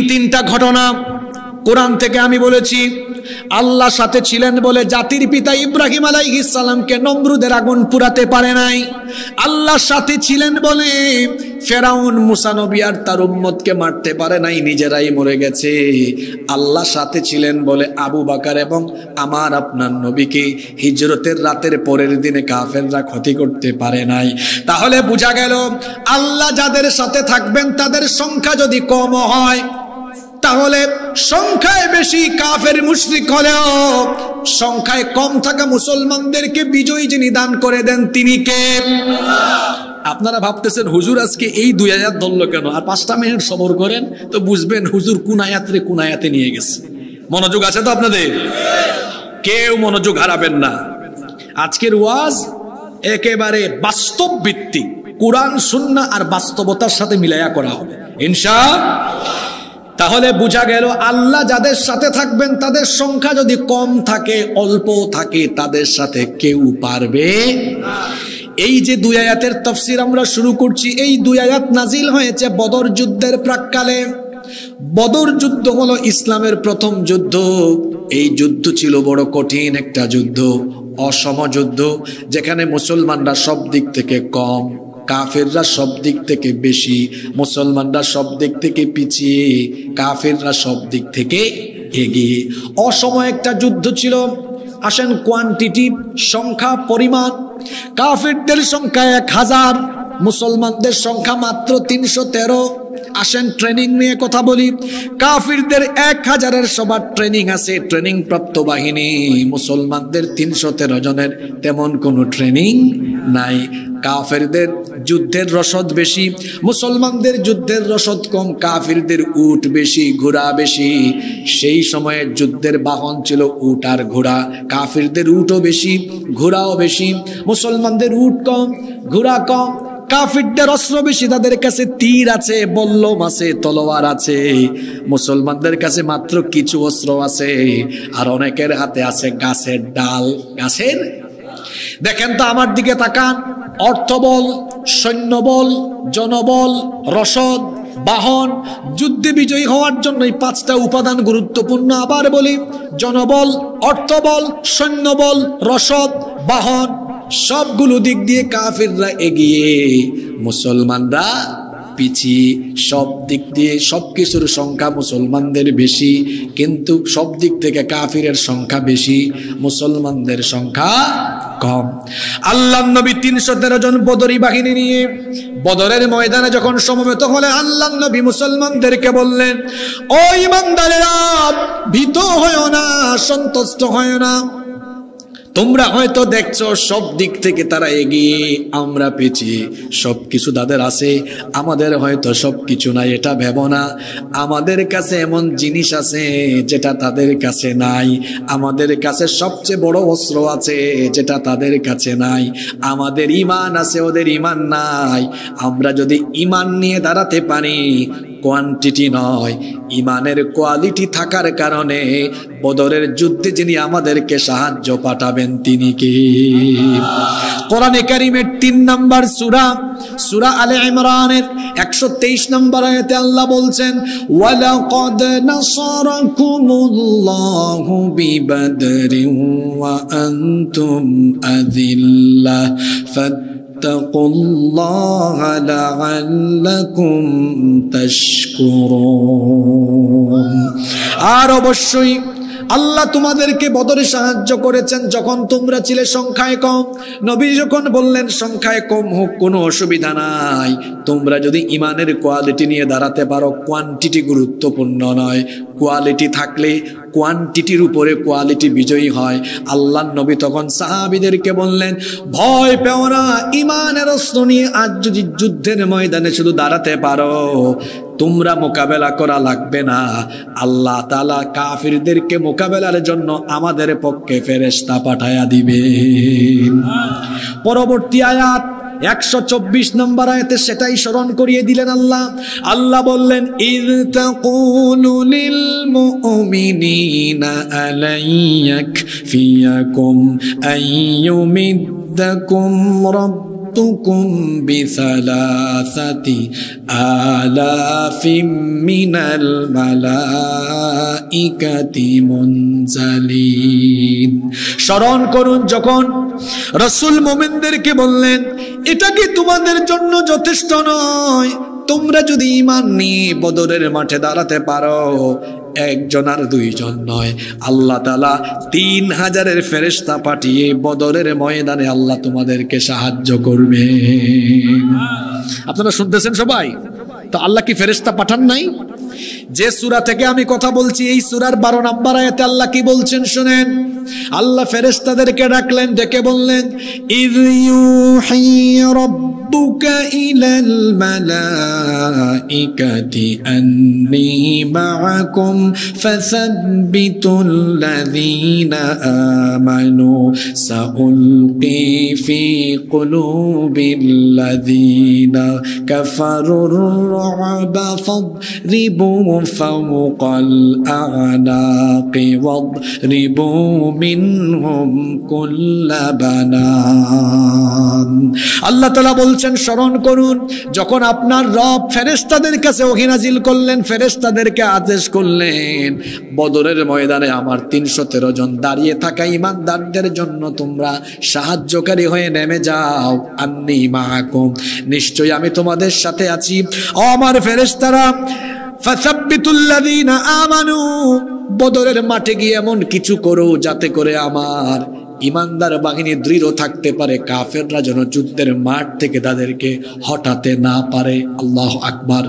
তিনটা ঘটনা কোরআন থেকে আমি বলেছি। আল্লাহ সাথে ছিলেন বলে জাতির পিতা ইব্রাহিম আলাইহিস সালামকে নমরুদের আগুন পুরাতে পারে নাই। আল্লাহ সাথে ছিলেন বলে ফেরাউন মুসা নবী আর তার উম্মতকে মারতে পারে নাই, নিজেরাই মরে গেছে। আল্লাহ সাথে ছিলেন বলে আবু বকর এবং আমার আপনার নবীকে হিজরতের রাতের পরের দিনে কাফেররা ক্ষতি করতে পারে নাই। তাহলে বোঝা গেল, আল্লাহ যাদের সাথে থাকবেন তাদের সংখ্যা যদি কম হয়, তাহলে সংখ্যায় বেশি কাফের মুশরিক হলেও সংখ্যায় কম থাকা মুসলমানদেরকে বিজয় যিনি দান করে দেন তিনি কে? আপনারা ভাবতেছেন হুজুর আজকে এই 2 আয়াত ধরলো কেন? আর 5টা মিনিট সবর করেন তো বুঝবেন হুজুর কোন আয়াতে নিয়ে গেছে। মনোযোগ আছে তো আপনাদের? কেউ মনোযোগ হারাবেন না। আজকের ওয়াজ একেবারে বাস্তব ভিত্তিক, কুরআন সুন্নাহ আর বাস্তবতার সাথে মিলাইয়া করা হবে ইনশাআল্লাহ। তাহলে বোঝা গেল আল্লাহ যাদের সাথে থাকবেন তাদের সংখ্যা যদি কম থাকে, অল্প থাকে, তাদের সাথে কেউ পারবে না। এই যে দুই আয়াতের তাফসীর আমরা শুরু করছি, এই দুই আয়াত নাজিল হয়েছে বদর যুদ্ধের প্রাক্কালে। বদর যুদ্ধ হলো ইসলামের প্রথম যুদ্ধ। এই যুদ্ধ ছিল বড় কঠিন একটা যুদ্ধ, অসম যুদ্ধ, যেখানে মুসলমানরা সব দিক থেকে কম, কাফেররা সব দিক থেকে বেশি, মুসলমানরা সব দিক থেকে পিছিয়ে, কাফেররা সব দিক থেকে এগিয়ে। অসম একটা যুদ্ধ ছিল। আসেন কোয়ান্টিটি, সংখ্যা, পরিমাণ, কাফেরদের সংখ্যা 1000, মুসলমানদের সংখ্যা মাত্র 313। আসেন ট্রেনিং নিয়ে কথা বলি। কাফিরদের 1000-এর সবার ট্রেনিং আছে, ট্রেনিং প্রাপ্ত বাহিনী। মুসলমানদের 313 জনের তেমন কোনো ট্রেনিং নাই। কাফেরদের যুদ্ধের রসদ বেশি, মুসলমানদের যুদ্ধের রসদ কম। কাফিরদের উট বেশি, ঘোড়া বেশি। সেই সময়ে যুদ্ধের বাহন ছিল উট আর ঘোড়া। কাফিরদের উটও বেশি, ঘোড়াও বেশি। মুসলমানদের উট কম, ঘোড়া কম। কাফিরদের অস্ত্র বেশি, তাদের কাছে তীর আছে, বল্লম আছে, তলোয়ার আছে। মুসলমানদের কাছে মাত্র কিছু অস্ত্র আছে, আর অনেকের হাতে আছে গাছের ডাল। গাছের, দেখেন তো আমার দিকে তাকান। অর্থবল, সৈন্যবল, জনবল, রসদ, বাহন। যুদ্ধে বিজয়ী হওয়ার জন্য এই 5টা উপাদান গুরুত্বপূর্ণ। আবার বলি, জনবল, অর্থবল, সৈন্যবল, রসদ, বাহন। সবগুলো দিক দিয়ে কাফিররা এগিয়ে, মুসলমানরা পিছিয়ে। সব দিক দিয়ে সবকিছুর সংখ্যা মুসলমানদের বেশি, কিন্তু সব দিক থেকে কাফিরের সংখ্যা বেশি, মুসলমানদের সংখ্যা কম। আল্লাহর নবী 313 জন বদরি বাহিনী নিয়ে বদরের ময়দানে যখন সমবেত হলেন, আল্লাহর নবী মুসলমানদেরকে বললেন, ও ঈমানদারেরা, ভীত হয়ো না, সন্তুষ্ট হয়ো না। তোমরা হয়তো দেখছো সব দিক থেকে তারা এগিয়ে, আমরা পিছিয়ে। সবকিছু তাদের আছে, আমাদের হয়তো সবকিছু নাই, এটা ভেবো না। আমাদের কাছে এমন জিনিস আছে যেটা তাদের কাছে নাই। আমাদের কাছে সবচেয়ে বড় অস্ত্র আছে যেটা তাদের কাছে নাই। আমাদের ঈমান আছে, ওদের ঈমান নাই। আমরা যদি ঈমান নিয়ে দাঁড়াতে পারি, কোয়ান্টিটি নয়, ঈমানের কোয়ালিটি থাকার কারণে বদরের যুদ্ধে যিনি আমাদেরকে সাহায্য পাঠাবেন তিনি কে? কোরআনে কারীমের 3 নম্বর সূরা, সূরা আলে ইমরানের 123 নম্বর আয়াতে আল্লাহ বলছেন, ওয়ালাকাদ নাসারাকুমুল্লাহু বিবাদরিন ওয়া আনতুম আযিল্লাহ ফাত্তাকুল্লাহা লাআল্লাকুম তাশকুরুন। আর অবশ্যই আল্লাহ তোমাদেরকে বদরে সাহায্য করেছেন যখন তোমরা ছিলে সংখ্যায় কম। নবী যখন বললেন সংখ্যায় কম হোক, কোনো অসুবিধা নাই, তোমরা যদি ইমানের কোয়ালিটি নিয়ে দাঁড়াতে পারো। কোয়ান্টিটি গুরুত্বপূর্ণ নয়, কোয়ালিটি থাকলে কোয়ান্টিটির উপরে কোয়ালিটি বিজয়ী হয়। আল্লাহর নবী তখন সাহাবীদেরকে বললেন, ভয় পেও না, ইমানের অস্ত্র নিয়ে আজ যদি যুদ্ধের ময়দানে শুধু দাঁড়াতে পারো, তোমরা মোকাবেলা করা লাগবে না। আল্লাহ তাআলা কাফিরদেরকে মোকাবেলার জন্য আমাদের পক্ষে ফেরেশতা পাঠায়া দিবেন। পরবর্তী আয়াত 124 নম্বর আয়াতে সেটাই স্মরণ করিয়ে দিলেন আল্লাহ। আল্লাহ বললেন, ইয তাকুলু লিল মুমিনিনা আলাইয়াকফিয়াকুম আইয়ুমিদ্দাকুম রাব্বুকুম বিসালাসাতি আলাফিম মিনাল মালাইকাতি মুনজালিন। স্মরণ করুন যখন রাসূল মুমিনদেরকে বললেন, এটা কি তোমাদের জন্য যথেষ্ট নয়? তোমরা যদি ঈমান নিয়ে বদরের মাঠে দাঁড়াতে পারো, একজন আর দুইজন নয়, আল্লাহ তাআলা 3000-এর ফেরেশতা পাঠিয়ে বদরের ময়দানে আল্লাহ তোমাদেরকে সাহায্য করবে। আপনারা শুনতেছেন সবাই? তো আল্লাহ কি ফেরেশতা পাঠান নাই? যে সূরা থেকে আমি কথা বলছি, এই সূরার 12 নম্বর আয়াতে আল্লাহ কি বলছেন শুনেন। আল্লাহ ফেরেশতাদেরকে ডাকলেন, ডেকে বললেন, ইয ইউহি রাব্বুকা ইলাল মালাইকাতি আন্নী মাআকুম ফাসাব্বিতুল লাযীনা আমানু সাউলকি ফি কুলুবিল লাযীনা কাফারুর রু'বা ফাদরিবু ফাওকাল আ'নাকি ওয়াদরিবু মিনহুম কুল্লা বানান। আল্লাহ তাআলা বলছেন, স্মরণ করুন যখন আপনার রব ফেরেশতাদের কাছে ওহী নাজিল করলেন, ফেরেশতাদেরকে আদেশ করলেন, বদরের ময়দানে আমার ৩১৩ জন দাঁড়িয়ে থাকা ঈমানদারদের জন্য তোমরা সাহায্যকারী হয়ে নেমে যাও। আন্নী মাআকুম, নিশ্চয়ই আমি তোমাদের সাথে আছি। ও আমার ফেরেশতারা, ফাসাব্বিতুল লাযীনা আমানু, বদরের মাঠে গিয়ে এমন কিছু করো যাতে করে আমার ঈমানদার বাহিনী দৃঢ় থাকতে পারে, কাফেররা যেন যুদ্ধের মাঠ থেকে তাদেরকে হটাতে না পারে। আল্লাহু আকবার।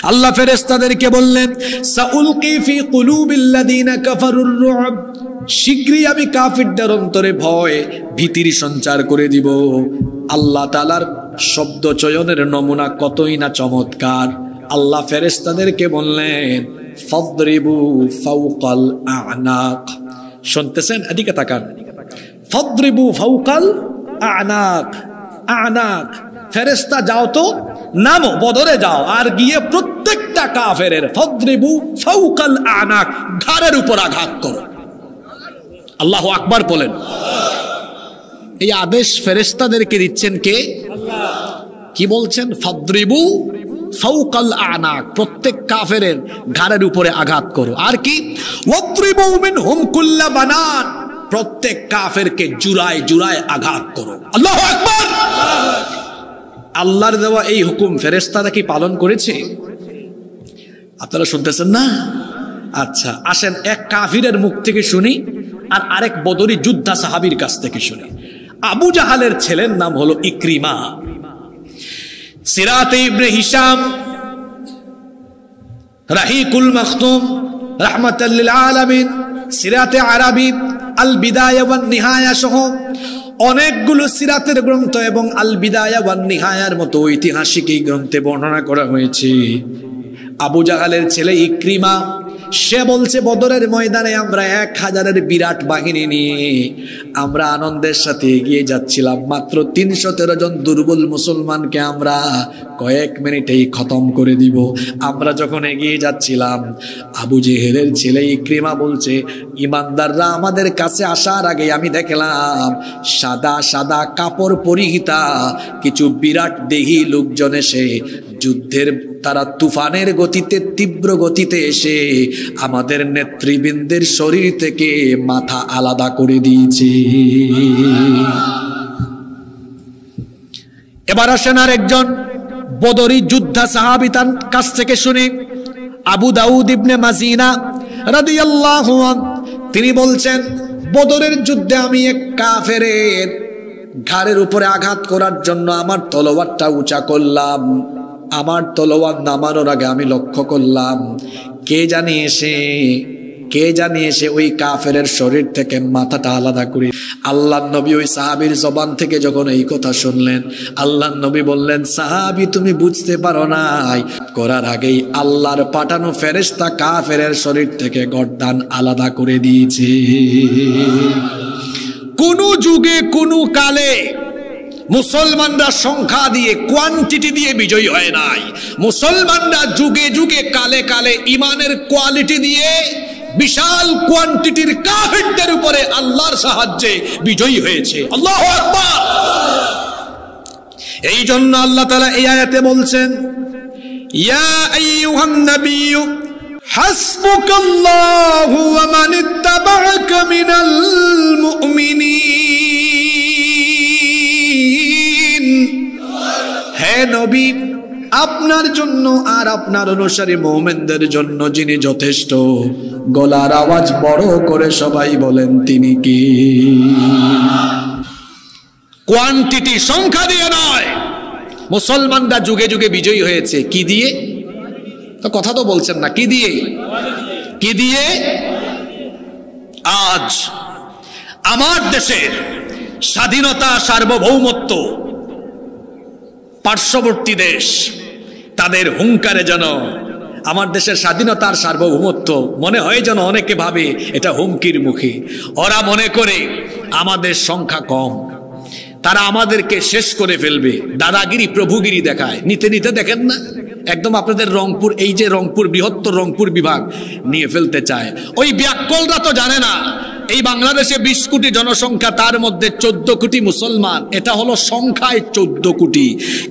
আল্লাহ ফেরেশতাদেরকে বললেন, সাউলকি ফি কুলুবিল লাযীনা কাফারুর রু'ব, শীঘ্রই আমি কাফিরদের অন্তরে ভয় ভীতির সঞ্চার করে দিব। আল্লাহ তাআলার শব্দ চয়নের নমুনা কতই না চমৎকার। আল্লাহ ফেরেশতাদেরকে বললেন, ফাদরিবু ফাওকাল আ'নাক। শুনতেছেন? এদিকে তাকান। ফাদরিবু ফাওকাল আ'নাক। আ'নাক, ফেরেশতা যাও তো, নামো, বদরে যাও, আর গিয়ে প্রত্যেকটা কাফেরের ফাদরিবু ফাওকাল আ'নাক, ঘাড়ের উপর আঘাত করো। আল্লাহু আকবার বলেন। এই আদেশ ফেরেশতাদেরকে দিচ্ছেন কে? আল্লাহ। কি বলছেন? ফাদরিবু ফাওকাল আ'নাক, প্রত্যেক কাফেরের ঘাড়ের উপরে আঘাত করো। আর কি? ওয়াদরিবু মিনহুম কুল্লা বানান, প্রত্যেক কাফেরকে জুরায় জুরায় আঘাত করো। আল্লাহু আকবার। আল্লাহর দেওয়া এই হুকুম ফেরেশতারা কি পালন করেছে? আপনারা শুনতেছেন না? আচ্ছা, আসেন এক কাফিরের মুখ থেকে শুনি আর আরেক বদরি যোদ্ধা সাহাবীর কাছ থেকে শুনি। আবু জাহালের ছেলের নাম হলো ইকরিমা। সিরাতে ইবনে হিশাম, রাহিকুল মাখতুম, রাহমাতাল লিল আলামিন, সিরাতে আরাবী, আল বিদায়া ওয়ান নিহায়া সহ অনেকগুলো সিরাতের গ্রন্থ এবং আল বিদায়া ওয়ান নিহায়ার মতো ঐতিহাসিক এই গ্রন্থে বর্ণনা করা হয়েছে, আবু জাহালের ছেলে ইকরিমা সে বলছে, বদরের ময়দানে আমরা 1000-এর বিরাট বাহিনী নিয়ে আমরা আনন্দের সাথে এগিয়ে যাচ্ছিলাম। মাত্র 313 জন দুর্বল মুসলমানকে আমরা কয়েক মিনিটেই খতম করে দিব। আমরা যখন এগিয়ে যাচ্ছিলাম, আবু জেহেলের ছেলে ইকরিমা বলছে, ইমানদাররা আমাদের কাছে আসার আগে আমি দেখলাম সাদা সাদা কাপড় পরিহিতা কিছু বিরাট দেহী লোকজন এসে যুদ্ধের তারা তুফানের গতিতে, তীব্র গতিতে এসে আমাদের নেতৃবৃন্দের শরীর থেকে মাথা আলাদা করে দিয়েছে। এবার আসেন আর একজন বদরি যোদ্ধা সাহাবী, তার কাছ থেকে শুনি। আবু দাউদ ইবনে মাজিনা রাদিয়াল্লাহু আনহু তিনি বলছেন, বদরের যুদ্ধে আমি এক কাফেরের ঘাড়ের উপরে আঘাত করার জন্য আমার তলোয়ারটা উঁচা করলাম। আমার তলোয়ার নামানোর আগে আমি লক্ষ্য করলাম কে জানি এসে ওই কাফেরের শরীর থেকে মাথাটা আলাদা করে। আল্লাহর নবী ওই সাহাবীর জবান থেকে যখন এই কথা শুনলেন, আল্লাহর নবী বললেন, সাহাবী তুমি বুঝতে পারো নাই, করার আগেই আল্লাহর পাঠানো ফেরেশতা কাফেরের শরীর থেকে গর্দান আলাদা করে দিয়েছে। কোন যুগে কোন কালে মুসলমানরা সংখ্যা দিয়ে, কোয়ান্টিটি দিয়ে বিজয়ী হয় নাই। মুসলমানরা যুগে যুগে কালে কালে ইমানের কোয়ালিটি দিয়ে বিশাল কোয়ান্টিটির কাফেরদের উপরে আল্লাহর সাহায্যে বিজয়ী হয়েছে। আল্লাহু আকবার। এই জন্য আল্লাহ তাআলা এই আয়াতে বলছেন, ইয়া আইয়ুহান নাবিয়্যু হাসবুকাল্লাহু ওয়া মান ইত্তাবা'আকা মিনাল মুমিনিন। হে নবী, আপনার জন্য আর আপনার অনুসারী মুমিনদের জন্য যিনি যথেষ্ট, গলার আওয়াজ বড় করে সবাই বলেন তিনি কি? কোয়ান্টিটি, সংখ্যা দিয়ে নয়। মুসলমানরা যুগে যুগে বিজয়ী হয়েছে কি দিয়ে? তো কথা তো বলছেন না, কি দিয়ে? কি দিয়ে? আজ আমার দেশের স্বাধীনতা, সার্বভৌমত্ব, পার্শ্ববর্তী দেশ তাদের হুঙ্কারে যেন আমার দেশের স্বাধীনতার সার্বভৌমত্ব মনে হয় যেন অনেকে ভাবে এটা হুমকির মুখে। ওরা মনে করে আমাদের সংখ্যা কম, তারা আমাদেরকে শেষ করে ফেলবে, দাদাগিরি প্রভুগিরি দেখায়। নিতে নিতে দেখেন না একদম আপনাদের রংপুর, এই যে রংপুর, বৃহত্তর রংপুর বিভাগ নিয়ে ফেলতে চায়। ওই ব্যাককলরা তো জানে না এই বাংলাদেশে 20 কোটি জনসংখ্যা, তার মধ্যে 14 কোটি মুসলমান। এটা হলো সংখ্যায় 14 কোটি,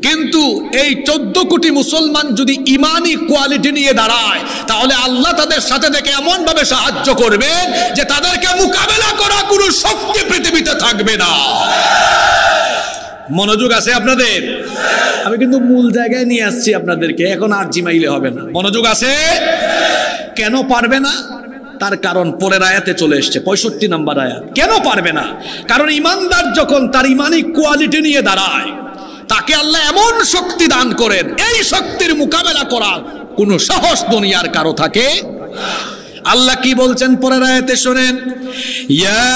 কিন্তু এই 14 কোটি মুসলমান যদি ইমানি কোয়ালিটি নিয়ে দাঁড়ায় তাহলে আল্লাহ তাদের সাথে থেকে এমন ভাবে সাহায্য করবেন যে তাদেরকে মোকাবেলা করা কোনো শক্তি পৃথিবীতে থাকবে না। মনোযোগ আছে আপনাদের? আমি কিন্তু মূল জায়গায় নিয়ে আসছি আপনাদেরকে, এখন আর জিমাইলে হবে না। মনোযোগ আছে? কেন পারবে না তার কারণ পরের আয়াতে চলে এসছে, 65 নম্বর আয়াত। কেন পারবে না? কারণ ইমানদার যখন তার ইমানি কোয়ালিটি নিয়ে দাঁড়ায় তাকে আল্লাহ এমন শক্তি দান করেন, এই শক্তির মোকাবেলা করার কোন সাহস দুনিয়ার কারো থাকে। আল্লাহ কি বলছেন পরের আয়াতে শুনেন, ইয়া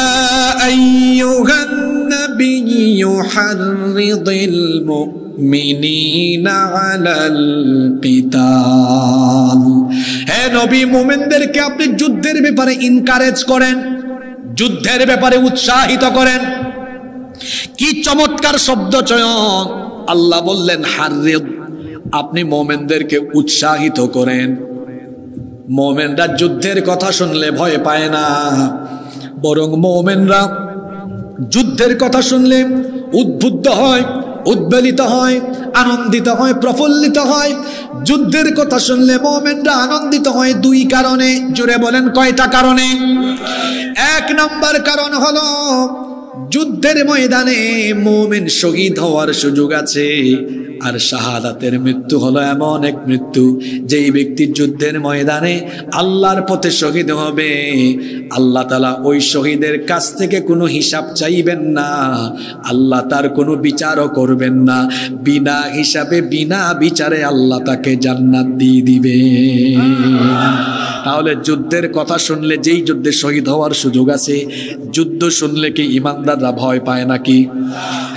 আইয়ুহান নাবিয়্যু হাররিদিল মুমিনিনা আলাল কিতাল। হে নবী, মুমিনদেরকে আপনি যুদ্ধের ব্যাপারে এনকারেজ করেন, যুদ্ধের ব্যাপারে উৎসাহিত করেন। কি চমৎকার শব্দ চয়ন! আল্লাহ বললেন হাররিদ, আপনি মুমিনদেরকে উৎসাহিত করেন। মুমিনরা যুদ্ধের কথা শুনলে ভয় পায় না, বরং মুমিনরা যুদ্ধের কথা শুনলে উদ্বুদ্ধ হয়, উদ্বেলিত হয়, আনন্দিত হয়, প্রফুল্লিত হয়। যুদ্ধের কথা শুনলে মুমিনরা আনন্দিত হয় 2 কারণে। জোরে বলেন কয়টা কারণে? 1 নম্বর কারণ হলো যুদ্ধের ময়দানে মুমিন শহীদ হওয়ার সুযোগ আছে। আর শাহাদাতের মৃত্যু হলো এমন এক মৃত্যু, যেই ব্যক্তি যুদ্ধের ময়দানে আল্লাহর পথে শহীদ হবে, আল্লাহ তাআলা ওই শহীদের কাছ থেকে কোনো হিসাব চাইবেন না, আল্লাহ তার কোনো বিচারও করবেন না। বিনা হিসাবে, বিনা বিচারে আল্লাহ তাকে জান্নাত দিয়ে দিবে। তাহলে যুদ্ধের কথা শুনলে, যেই যুদ্ধে শহীদ হওয়ার সুযোগ আছে, যুদ্ধ শুনলে কি ইমানদাররা ভয় পায় নাকি?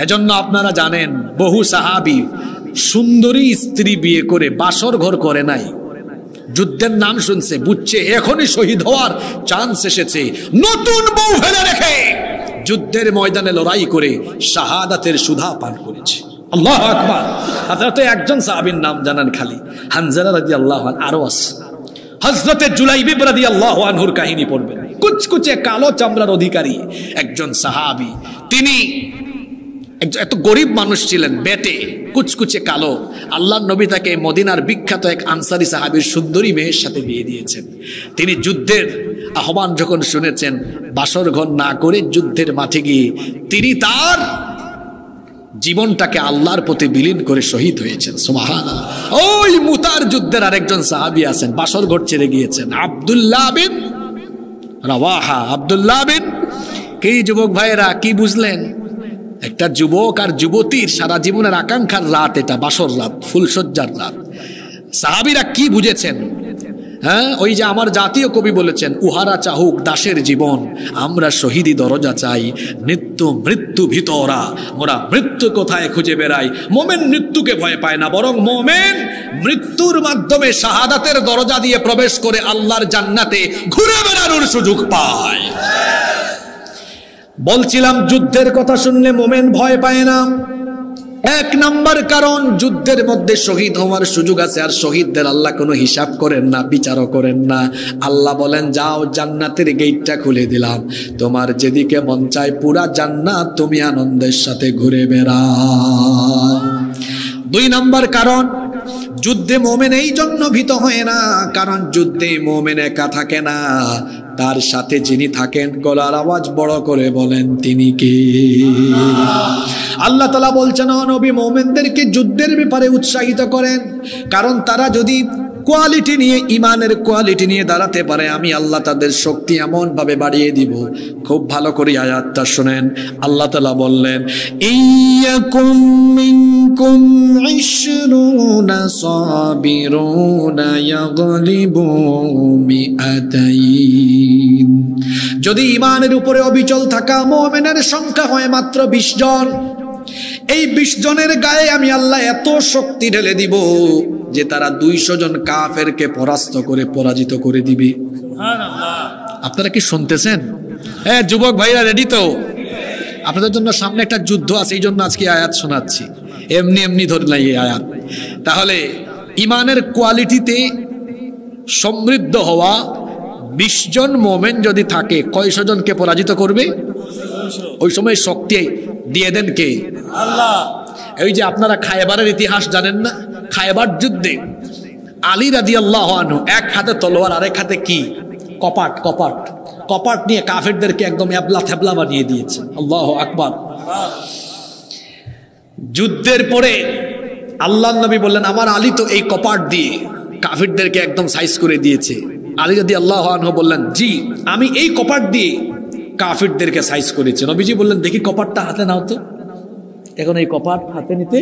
এজন্য আপনারা জানেন বহু সাহাবী সুন্দরী স্ত্রী বিয়ে করে বাসর ঘর করে নাই, যুদ্ধের নাম শুনছে, বুঝছে এখনই শহীদ হওয়ার চান্স এসেছে, নতুন বউ ফেলে রেখে যুদ্ধের ময়দানে লড়াই করে শাহাদাতের সুধা পান করেছে। আল্লাহু আকবার! আপনারা তো একজন সাহাবীর নাম জানেন খালি, হানজালা রাদিয়াল্লাহু আনহু। আরো আছে হযরতে জুলাইবিব রাদিয়াল্লাহু আনহুর কাহিনী পড়বেন। কুচকুচে কালো চামড়ার অধিকারী একজন সাহাবী, তিনি এত গরিব মানুষ ছিলেন, বেটে কুচকুচে কালো। আল্লাহর নবী তাকে মদিনার বিখ্যাত এক আনসারী সাহাবীর সুন্দরী মেয়ের সাথে বিয়ে দিয়েছেন। তিনি যুদ্ধের আহ্বান যখন শুনেছেন, বাসর ঘর না করে যুদ্ধের মাঠে গিয়ে তিনি তার জীবনটাকে আল্লাহর পথে বিলীন করে শহীদ হয়েছেন। সুবহানাল্লাহ। ওই মুতার যুদ্ধের আরেকজন সাহাবী আছেন, বাসর ঘর ছেড়ে গিয়েছেন, আব্দুল্লাহ বিন রাওয়াহা। আব্দুল্লাহ বিন, কি যুবক ভাইয়েরা কি বুঝলেন? একটা যুবক আর যুবতীর সারা জীবনের আকাঙ্ক্ষার রাত এটা, বাসর রাত, ফুলসজ্জার রাত। সাহাবীরা কি বুঝেছেন? হ্যাঁ, ওই যে আমার জাতীয় কবি বলেছেন, উহারা চাহুক দাসের জীবন, আমরা শহীদি দরজা চাই। মৃত্যু মৃত্যু ভিতরা, মোরা মৃত্যু কোথায় খুঁজে বেড়াই। মোমেন মৃত্যুকে ভয় পায় না, বরং মোমেন মৃত্যুর মাধ্যমে শাহাদাতের দরজা দিয়ে প্রবেশ করে আল্লাহর জান্নাতে ঘুরে বেড়ানোর সুযোগ পায়। বলছিলাম যুদ্ধের কথা শুনলে মোমেন ভয় পায় না। 1 নম্বর কারণ, যুদ্ধের মধ্যে শহীদ হওয়ার সুযোগ আছে, আর শহীদদের আল্লাহ কোনো হিসাব করেন না, বিচারও করেন না। আল্লাহ বলেন, যাও জান্নাতের গেটটা খুলে দিলাম, তোমার যেদিকে মন চায় পুরা জান্নাত তুমি আনন্দের সাথে ঘুরে বেড়াও। 2 নম্বর কারণ, যুদ্ধে মোমেন এই জন্য ভীত হয় না, কারণ যুদ্ধে মোমেন একা থাকে না, তার সাথে যিনি থাকেন গলার আওয়াজ বড় করে বলেন তিনি কে? আল্লাহ তাআলা বলছেন, ও নবী, মুমিনদেরকে যুদ্ধের ব্যাপারে উৎসাহিত করেন, কারণ তারা যদি কোয়ালিটি নিয়ে, ইমানের কোয়ালিটি নিয়ে দাঁড়াতে পারে, আমি আল্লাহ তাদের শক্তি এমন ভাবে বাড়িয়ে দিব। খুব ভালো করে আয়াতটা শুনেন। আল্লাহ তাআলা বললেন, ইয়াকুম মিনকুম 20 সাবিরুনা ইয়াগলিবু মিআতাইন। যদি ইমানের উপরে অবিচল থাকা মুমিনের সংখ্যা হয় মাত্র 20 জন, এই 20 জনের গায়ে আমি আল্লাহ এত শক্তি ঢেলে দিব যে তারা 200 জন কাফেরকে পরাজিত করে দিবে। আপনারা কি শুনতেছেন? হ্যাঁ যুবক ভাইরা রেডি তো? আপনাদের জন্য সামনে একটা যুদ্ধ আছে, এই জন্য আজকে আয়াত শোনাচ্ছি, এমনি এমনি ধরে নাই এই আয়াত। তাহলে ইমানের কোয়ালিটিতে সমৃদ্ধ হওয়া 20 জন মোমেন যদি থাকে, কয়শো জনকে পরাজিত করবে? ওই সময় শক্তি দিয়ে দেন কে? আল্লাহ। এই যে আপনারা খায়বারের ইতিহাস জানেন না? খায়বার যুদ্ধে আলী রাদিয়াল্লাহু আনহু এক হাতে তলোয়ার, আরেক হাতে কি? কপাট নিয়ে কাফেরদেরকে একদম এবলা থেবলা বানিয়ে দিয়েছে। আল্লাহু আকবার। যুদ্ধের পরে আল্লাহর নবী বললেন, আমার আলী তো এই কপাট দিয়ে কাফেরদেরকে একদম সাইজ করে দিয়েছে। আলী রাদিয়াল্লাহু আনহু বললেন, জি আমি এই কপাট দিয়ে কাফেরদেরকে সাইজ করেছি। নবীজি বললেন, দেখি কপাটটা হাতে নাও তো। এখন এই কপাট হাতে নিতে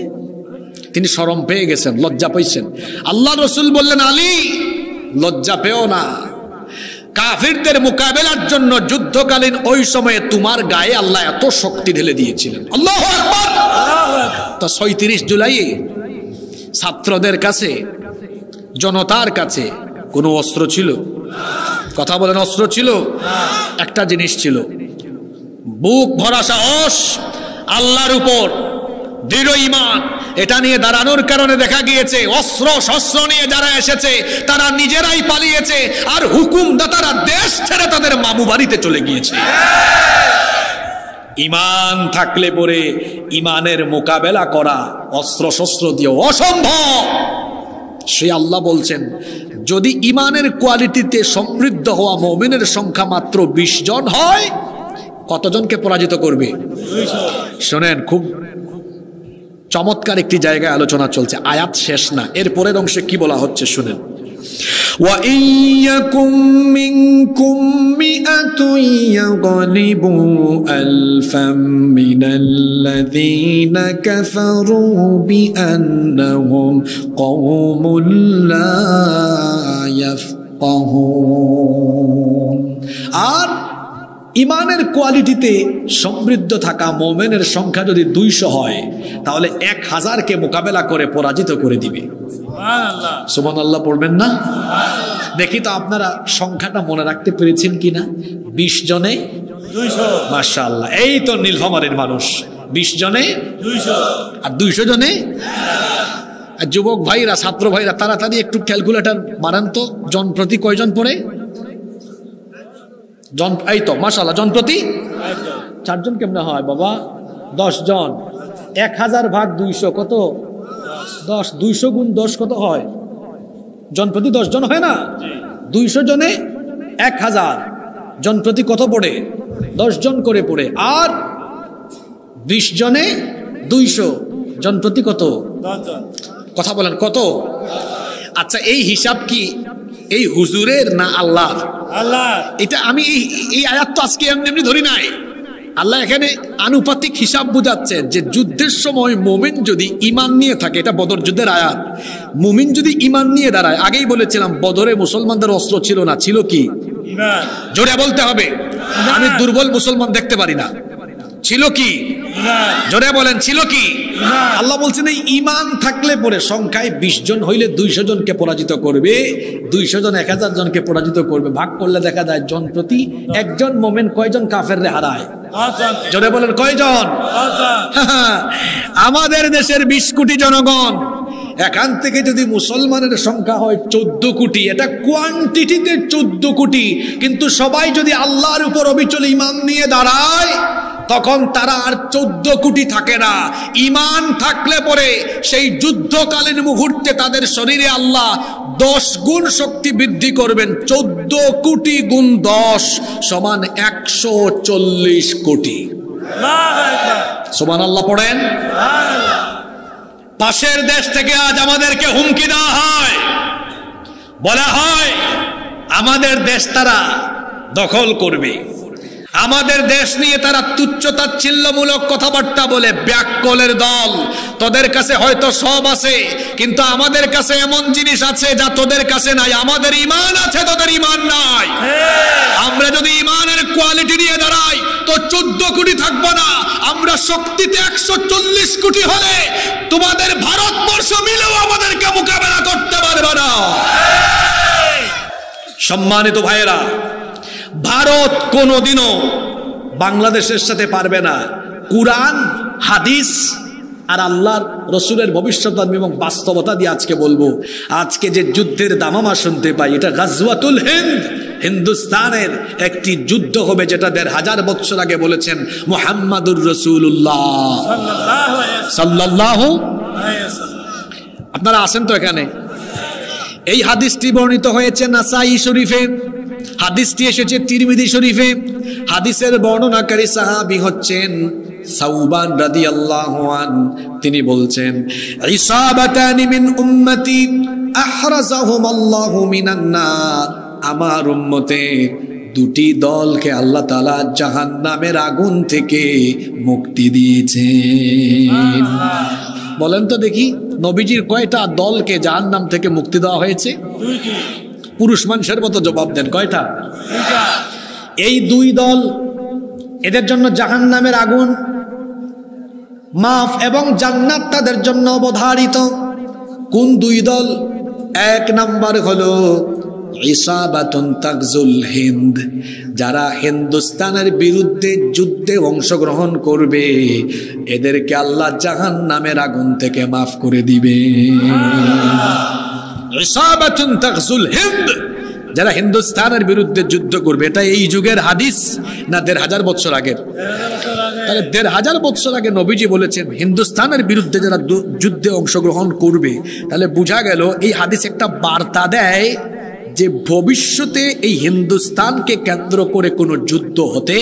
তিনি শরম পেয়ে গেছেন, লজ্জা পাইছেন। আল্লাহ রাসূল বললেন, আলী লজ্জা পেও না, কাফিরদের মোকাবেলার জন্য যুদ্ধকালীন ওই সময়ে তোমার গায়ে আল্লাহ এত শক্তি ঢেলে দিয়েছিলেন। আল্লাহু আকবার। তো ৩৬ জুলাই ছাত্রদের কাছে, জনতার কাছে কোনো অস্ত্র ছিল? কথা বলেন, অস্ত্র ছিল? একটা জিনিস ছিল, বুক ভরা সাহস, আল্লাহর উপর দৃঢ় ঈমান। এটা নিয়ে দাঁড়ানোর কারণে দেখা গিয়েছে অস্ত্র শস্ত্র নিয়ে যারা এসেছে তারা নিজেরাই পালিয়েছে, আর হুকুমদাতারা দেশ ছেড়ে তাদের মামু বাড়িতে চলে গিয়েছে। ঈমান থাকলে পরে ঈমানের মোকাবেলা করা অস্ত্র শস্ত্র দিয়ে অসম্ভব। সে আল্লাহ বলছেন, যদি ঈমানের কোয়ালিটিতে সমৃদ্ধ হওয়া মুমিনের সংখ্যা মাত্র 20 জন হয়, কতজনকে পরাজিত করবে? 200। শোনেন, খুব চমৎকার একটি জায়গায় আলোচনা চলছে, আয়াত শেষ না, এর পরের অংশে কি বলা হচ্ছে শুনেন। ওয়া ইয়াকুম মিনকুম মিআতুন ইয়াগলিবু আলফাম মিনাল্লাযীনা কাফারু বিআন্নাহুম কওমুন লা ইয়াফকাহুন। আর ইমানের কোয়ালিটিতে সমৃদ্ধ থাকা মুমিনের সংখ্যা যদি 200 হয়, তাহলে 1000কে মোকাবেলা করে পরাজিত করে দিবে। সুবহানাল্লাহ, সুবহানাল্লাহ পড়বেন না? দেখি তো আপনারা সংখ্যাটা মনে রাখতে পেরেছেন কিনা। 20 জনে 200। মাশাআল্লাহ, এই তো নীলফামারীর মানুষ। 20 জনে 200 আর 200 জনে। আর যুবক ভাইরা, ছাত্র ভাইরা, তাড়াতাড়ি একটু ক্যালকুলেটর মারান তো, জন প্রতি কয়জন পড়ে? জন, এই তো মাশাআল্লাহ, জন প্রতি 4 জন। কেমনে হয় বাবা? 10 জন। 1000 ভাগ 200 কত? 10। 200 গুণ 10 কত হয়? জন প্রতি 10 জন হয় না? 200 জনে 1000, জন প্রতি কত পড়ে? 10 জন করে পড়ে। আর 20 জনে 200, জন প্রতি কত? 10 জন। কথা বলেন, কত? আচ্ছা, এই হিসাব কি এই হুজুরের না আল্লাহর? আল্লাহ। এটা আমি এই আয়াত তো আজকে এমনি ধরি নাই। আল্লাহ এখানে আনুপাতিক হিসাব বুঝাচ্ছেন যে যুদ্ধের সময় মুমিন যদি ঈমান নিয়ে থাকে, এটা বদর যুদ্ধের আয়াত, মুমিন যদি ঈমান নিয়ে দাঁড়ায়। আগেই বলেছিলাম বদরে মুসলমানদের অস্ত্র ছিল না, ছিল কি? ঈমান। জোরে বলতে হবে, আমি দুর্বল মুসলমান দেখতে পারি না। ছিল কি? ঈমান। জোরে বলেন, ছিল কি? ঈমান। আল্লাহ বলছেন এই ঈমান থাকলে পরে সংখ্যায় 20 জন হইলে 200 জনকে পরাজিত করবে। 200 জন 1000 জনকে পরাজিত করবে। ভাগ করলে দেখা যায় জন প্রতি একজন মুমিন কয়জন কাফেররে হারায়? 10 জন। জোরে বলেন, কয়জন? 10 জন। আমাদের দেশের 20 কোটি জনগণ, এখান থেকে যদি মুসলমানের সংখ্যা হয় 14 কোটি, এটা কোয়ান্টিটিতে 14 কোটি, কিন্তু সবাই যদি আল্লাহর উপর অবিচল ঈমান নিয়ে দাঁড়ায়, তখন তারা আর 14 কোটি থাকে না। ঈমান থাকলে পরে সেই যুদ্ধকালীন মুহূর্তে তাদের শরীরে আল্লাহ 10 গুণ শক্তি বৃদ্ধি করবেন। 14 কোটি গুণ 10 সমান 140 কোটি। সুবহানাল্লাহ পড়েন। পাশের দেশ থেকে আজ আমাদেরকে হুমকি দেওয়া হয়, বলা হয় আমাদের দেশ তারা দখল করবে। আমাদের দেশ নিয়ে তারা তুচ্ছ-তাচ্ছিল্যমূলক কথাবার্তা বলে, ব্যাককলের দল। তোদের কাছে হয়তো সব আছে, কিন্তু আমাদের কাছে এমন জিনিস আছে যা তোদের কাছে নাই। আমাদের ঈমান আছে, তোদের ঈমান নাই। আমরা যদি ঈমানের কোয়ালিটি নিয়ে দাঁড়াই তো 14 কোটি থাকবো না। আমরা শক্তিতে 140 কোটি হলে তোমাদের ভারতবর্ষ মিলেও আমাদেরকে মোকাবেলা করতে পারবে না। সম্মানিত ভাইয়েরা, ভারত কোনোদিনও বাংলাদেশের সাথে পারবে না। কুরআন, হাদিস আর আল্লাহর রসুলের ভবিষ্যৎবাণী এবং বাস্তবতা দিয়ে আজকে বলবো। আজকে যে যুদ্ধের দামামা শুনতে পাই, এটা গাজওয়াতুল হিন্দ, হিন্দুস্তানের একটি যুদ্ধ হবে, যেটা 1500 বছর আগে বলেছেন মুহাম্মাদুর রাসূলুল্লাহ সাল্লাল্লাহু আলাইহি ওয়াসাল্লাম। আপনারা আছেন তো এখানে? এই হাদিসটি বর্ণিত হয়েছে নাসাই শরীফে, হাদিসটি এসেছে তিরমিজি শরীফে। হাদিসের বর্ণনাকারী সাহাবী হচ্ছেন সাউবান রাদিয়াল্লাহু আনহু। তিনি বলছেন, ইসাবাতানি মিন উম্মতি আহরাজাহুমাল্লাহু মিনান নার। আমার উম্মতে দুটি দলকে আল্লাহ তাআলা জাহান্নামের আগুন থেকে মুক্তি দিয়েছেন। বলেন তো দেখি, নবীজির কয়টা দলকে জাহান্নাম থেকে মুক্তি দেওয়া হয়েছে? পুরুষ মানুষের মতো জবাব দেন, কয়টা? এই দুই দল, এদের জন্য জাহান্নামের আগুন মাফ এবং জান্নাত তাদের জন্য অবধারিত। কোন দুই দল? এক নাম্বার হলো ইসাবাতুন তাগজুল হিন্দ, যারা হিন্দুস্তানের বিরুদ্ধে যুদ্ধে অংশগ্রহণ করবে, এদেরকে আল্লাহ জাহান্নামের আগুন থেকে মাফ করে দিবে। ইসাবাতুন তাগজুল হিন্দ, যারা হিন্দুস্তানের বিরুদ্ধে যুদ্ধ করবে। এটা এই যুগের হাদিস না 1500 বছর আগের? তাহলে 1500 বছর আগে নবীজি বলেছেন হিন্দুস্তানের বিরুদ্ধে যারা যুদ্ধে অংশগ্রহণ করবে। তাহলে বোঝা গেল এই হাদিস একটা বার্তা দেয় যে ভবিষ্যতে এই হিন্দুস্তানকে কেন্দ্র করে কোনো যুদ্ধ হতে।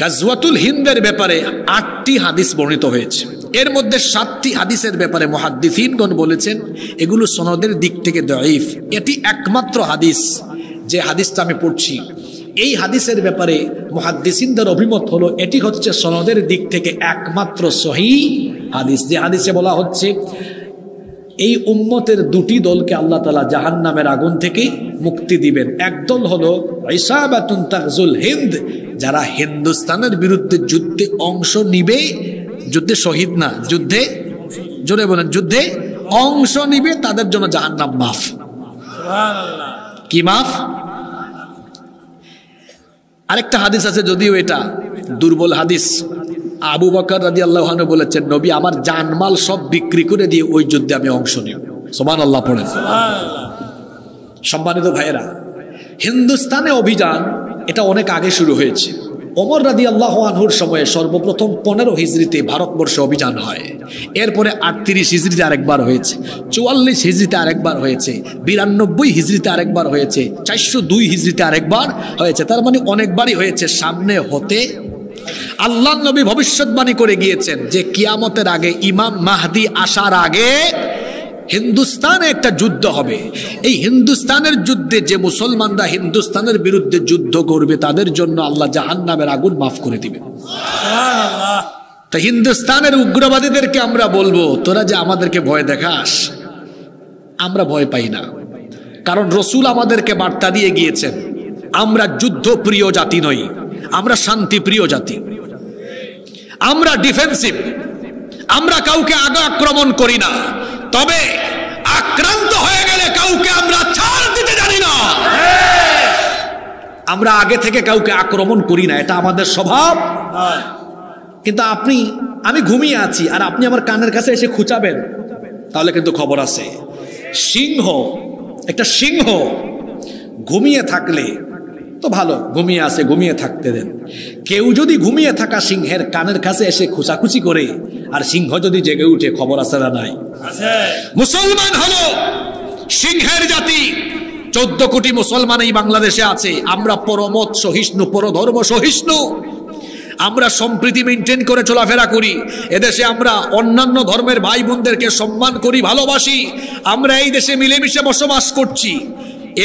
গাজওয়াতুল হিন্দের ব্যাপারে 8টি হাদিস বর্ণিত হয়েছে। এর মধ্যে 7টি হাদিসের ব্যাপারে মুহাদ্দিসিনগণ বলেছেন এগুলো সনদের দিক থেকে দাঈফ। এটি একমাত্র হাদিস, যে হাদিসটা আমি পড়ছি, এই হাদিসের ব্যাপারে মুহাদ্দিসিনদের অভিমত হলো এটি হচ্ছে সনদের দিক থেকে একমাত্র সহিহ হাদিস। যে হাদিসে বলা হচ্ছে এই উম্মতের দুটি দলকে আল্লাহ তাআলা জাহান্নামের আগুন থেকে মুক্তি দিবেন। একদল হলো ইসাবাতুন তাগজুল হিন্দ, যারা হিন্দুস্তানের বিরুদ্ধে যুদ্ধে অংশ নিবে, যুদ্ধে শহীদ না, যুদ্ধে, জোরে বলেন, যুদ্ধে অংশ নিবে, তাদের জন্য জাহান্নাম মাফ। সুবহানাল্লাহ। কি মাফ? আরেকটা হাদিস আছে, যদিও এটা দুর্বল হাদিস। আবু বকর রাদিয়াল্লাহু আনহু বলেছেন, নবী আমার জানমাল সব বিক্রি করে দিয়ে ওই যুদ্ধে আমি অংশ নিব। সুবহানাল্লাহ পড়েন। সম্মানিত ভাইয়েরা, হিন্দুস্তানে অভিযান এটা অনেক আগে শুরু হয়েছে। ওমর রাদিয়াল্লাহু আনহুর সময়ে সর্বপ্রথম 15 হিজরিতে ভারতবর্ষে অভিযান হয়। এরপরে 38 হিজরিতে আরেকবার হয়েছে, 44 হিজরিতে আরেকবার হয়েছে, 92 হিজরিতে আরেকবার হয়েছে, 402 হিজরিতে আরেকবার হয়েছে। তার মানে অনেকবারই হয়েছে। সামনে হতে আল্লাহ নবী ভবিষ্যৎবাণী করে গিয়েছেন যে কিয়ামতের আগে, ইমাম মাহদি আসার আগে হিন্দুস্তানে একটা যুদ্ধ হবে। এই হিন্দুস্তানের যুদ্ধে যে মুসলমানরা হিন্দুস্তানের বিরুদ্ধে যুদ্ধ করবে তাদের জন্য আল্লাহ জাহান্নামের আগুন মাফ করে দিবেন। সুবহানাল্লাহ। তা হিন্দুস্তানের উগ্রবাদীদেরকে আমরা বলবো, তোরা যে আমাদেরকে ভয় দেখাস, আমরা ভয় পাই না, কারণ রসুল আমাদেরকে বার্তা দিয়ে গিয়েছেন আমরা যুদ্ধ প্রিয় জাতি নই, আমরা শান্তি প্রিয় জাতি, আমরা ডিফেন্সিভ, আমরা কাউকে আগে আক্রমণ করি না, তবে আক্রান্ত হয়ে গেলে কাউকে আমরা ছাড় দিতে জানি না। আমরা আগে থেকে কাউকে আক্রমণ করি না, এটা আমাদের স্বভাব। কিন্তু আমি ঘুমিয়ে আছি আর আপনি আমার কানের কাছে এসে খুঁচাবেন, তাহলে কিন্তু খবর আছে। একটা সিংহ ঘুমিয়ে থাকলে তো ভালো, ঘুমিয়ে আছে, ঘুমিয়ে থাকতে দেন। কেউ যদি ঘুমিয়ে থাকা সিংহের কানের কাছে এসে খুঁচাখুচি করে আর সিংহ যদি জেগে উঠে, খবর আছে না নাই? মুসলমান হলো সিংহের জাতি। 14 কোটি মুসলমান এই বাংলাদেশে আছে। আমরা পরমত সহিষ্ণু, পরধর্ম সহিষ্ণু, আমরা সম্প্রীতি মেনটেন করে চলাফেরা করি। এদেশে আমরা অন্যান্য ধর্মের ভাই বোনদেরকে সম্মান করি, ভালোবাসি। আমরা এই দেশে মিলেমিশে বসবাস করছি।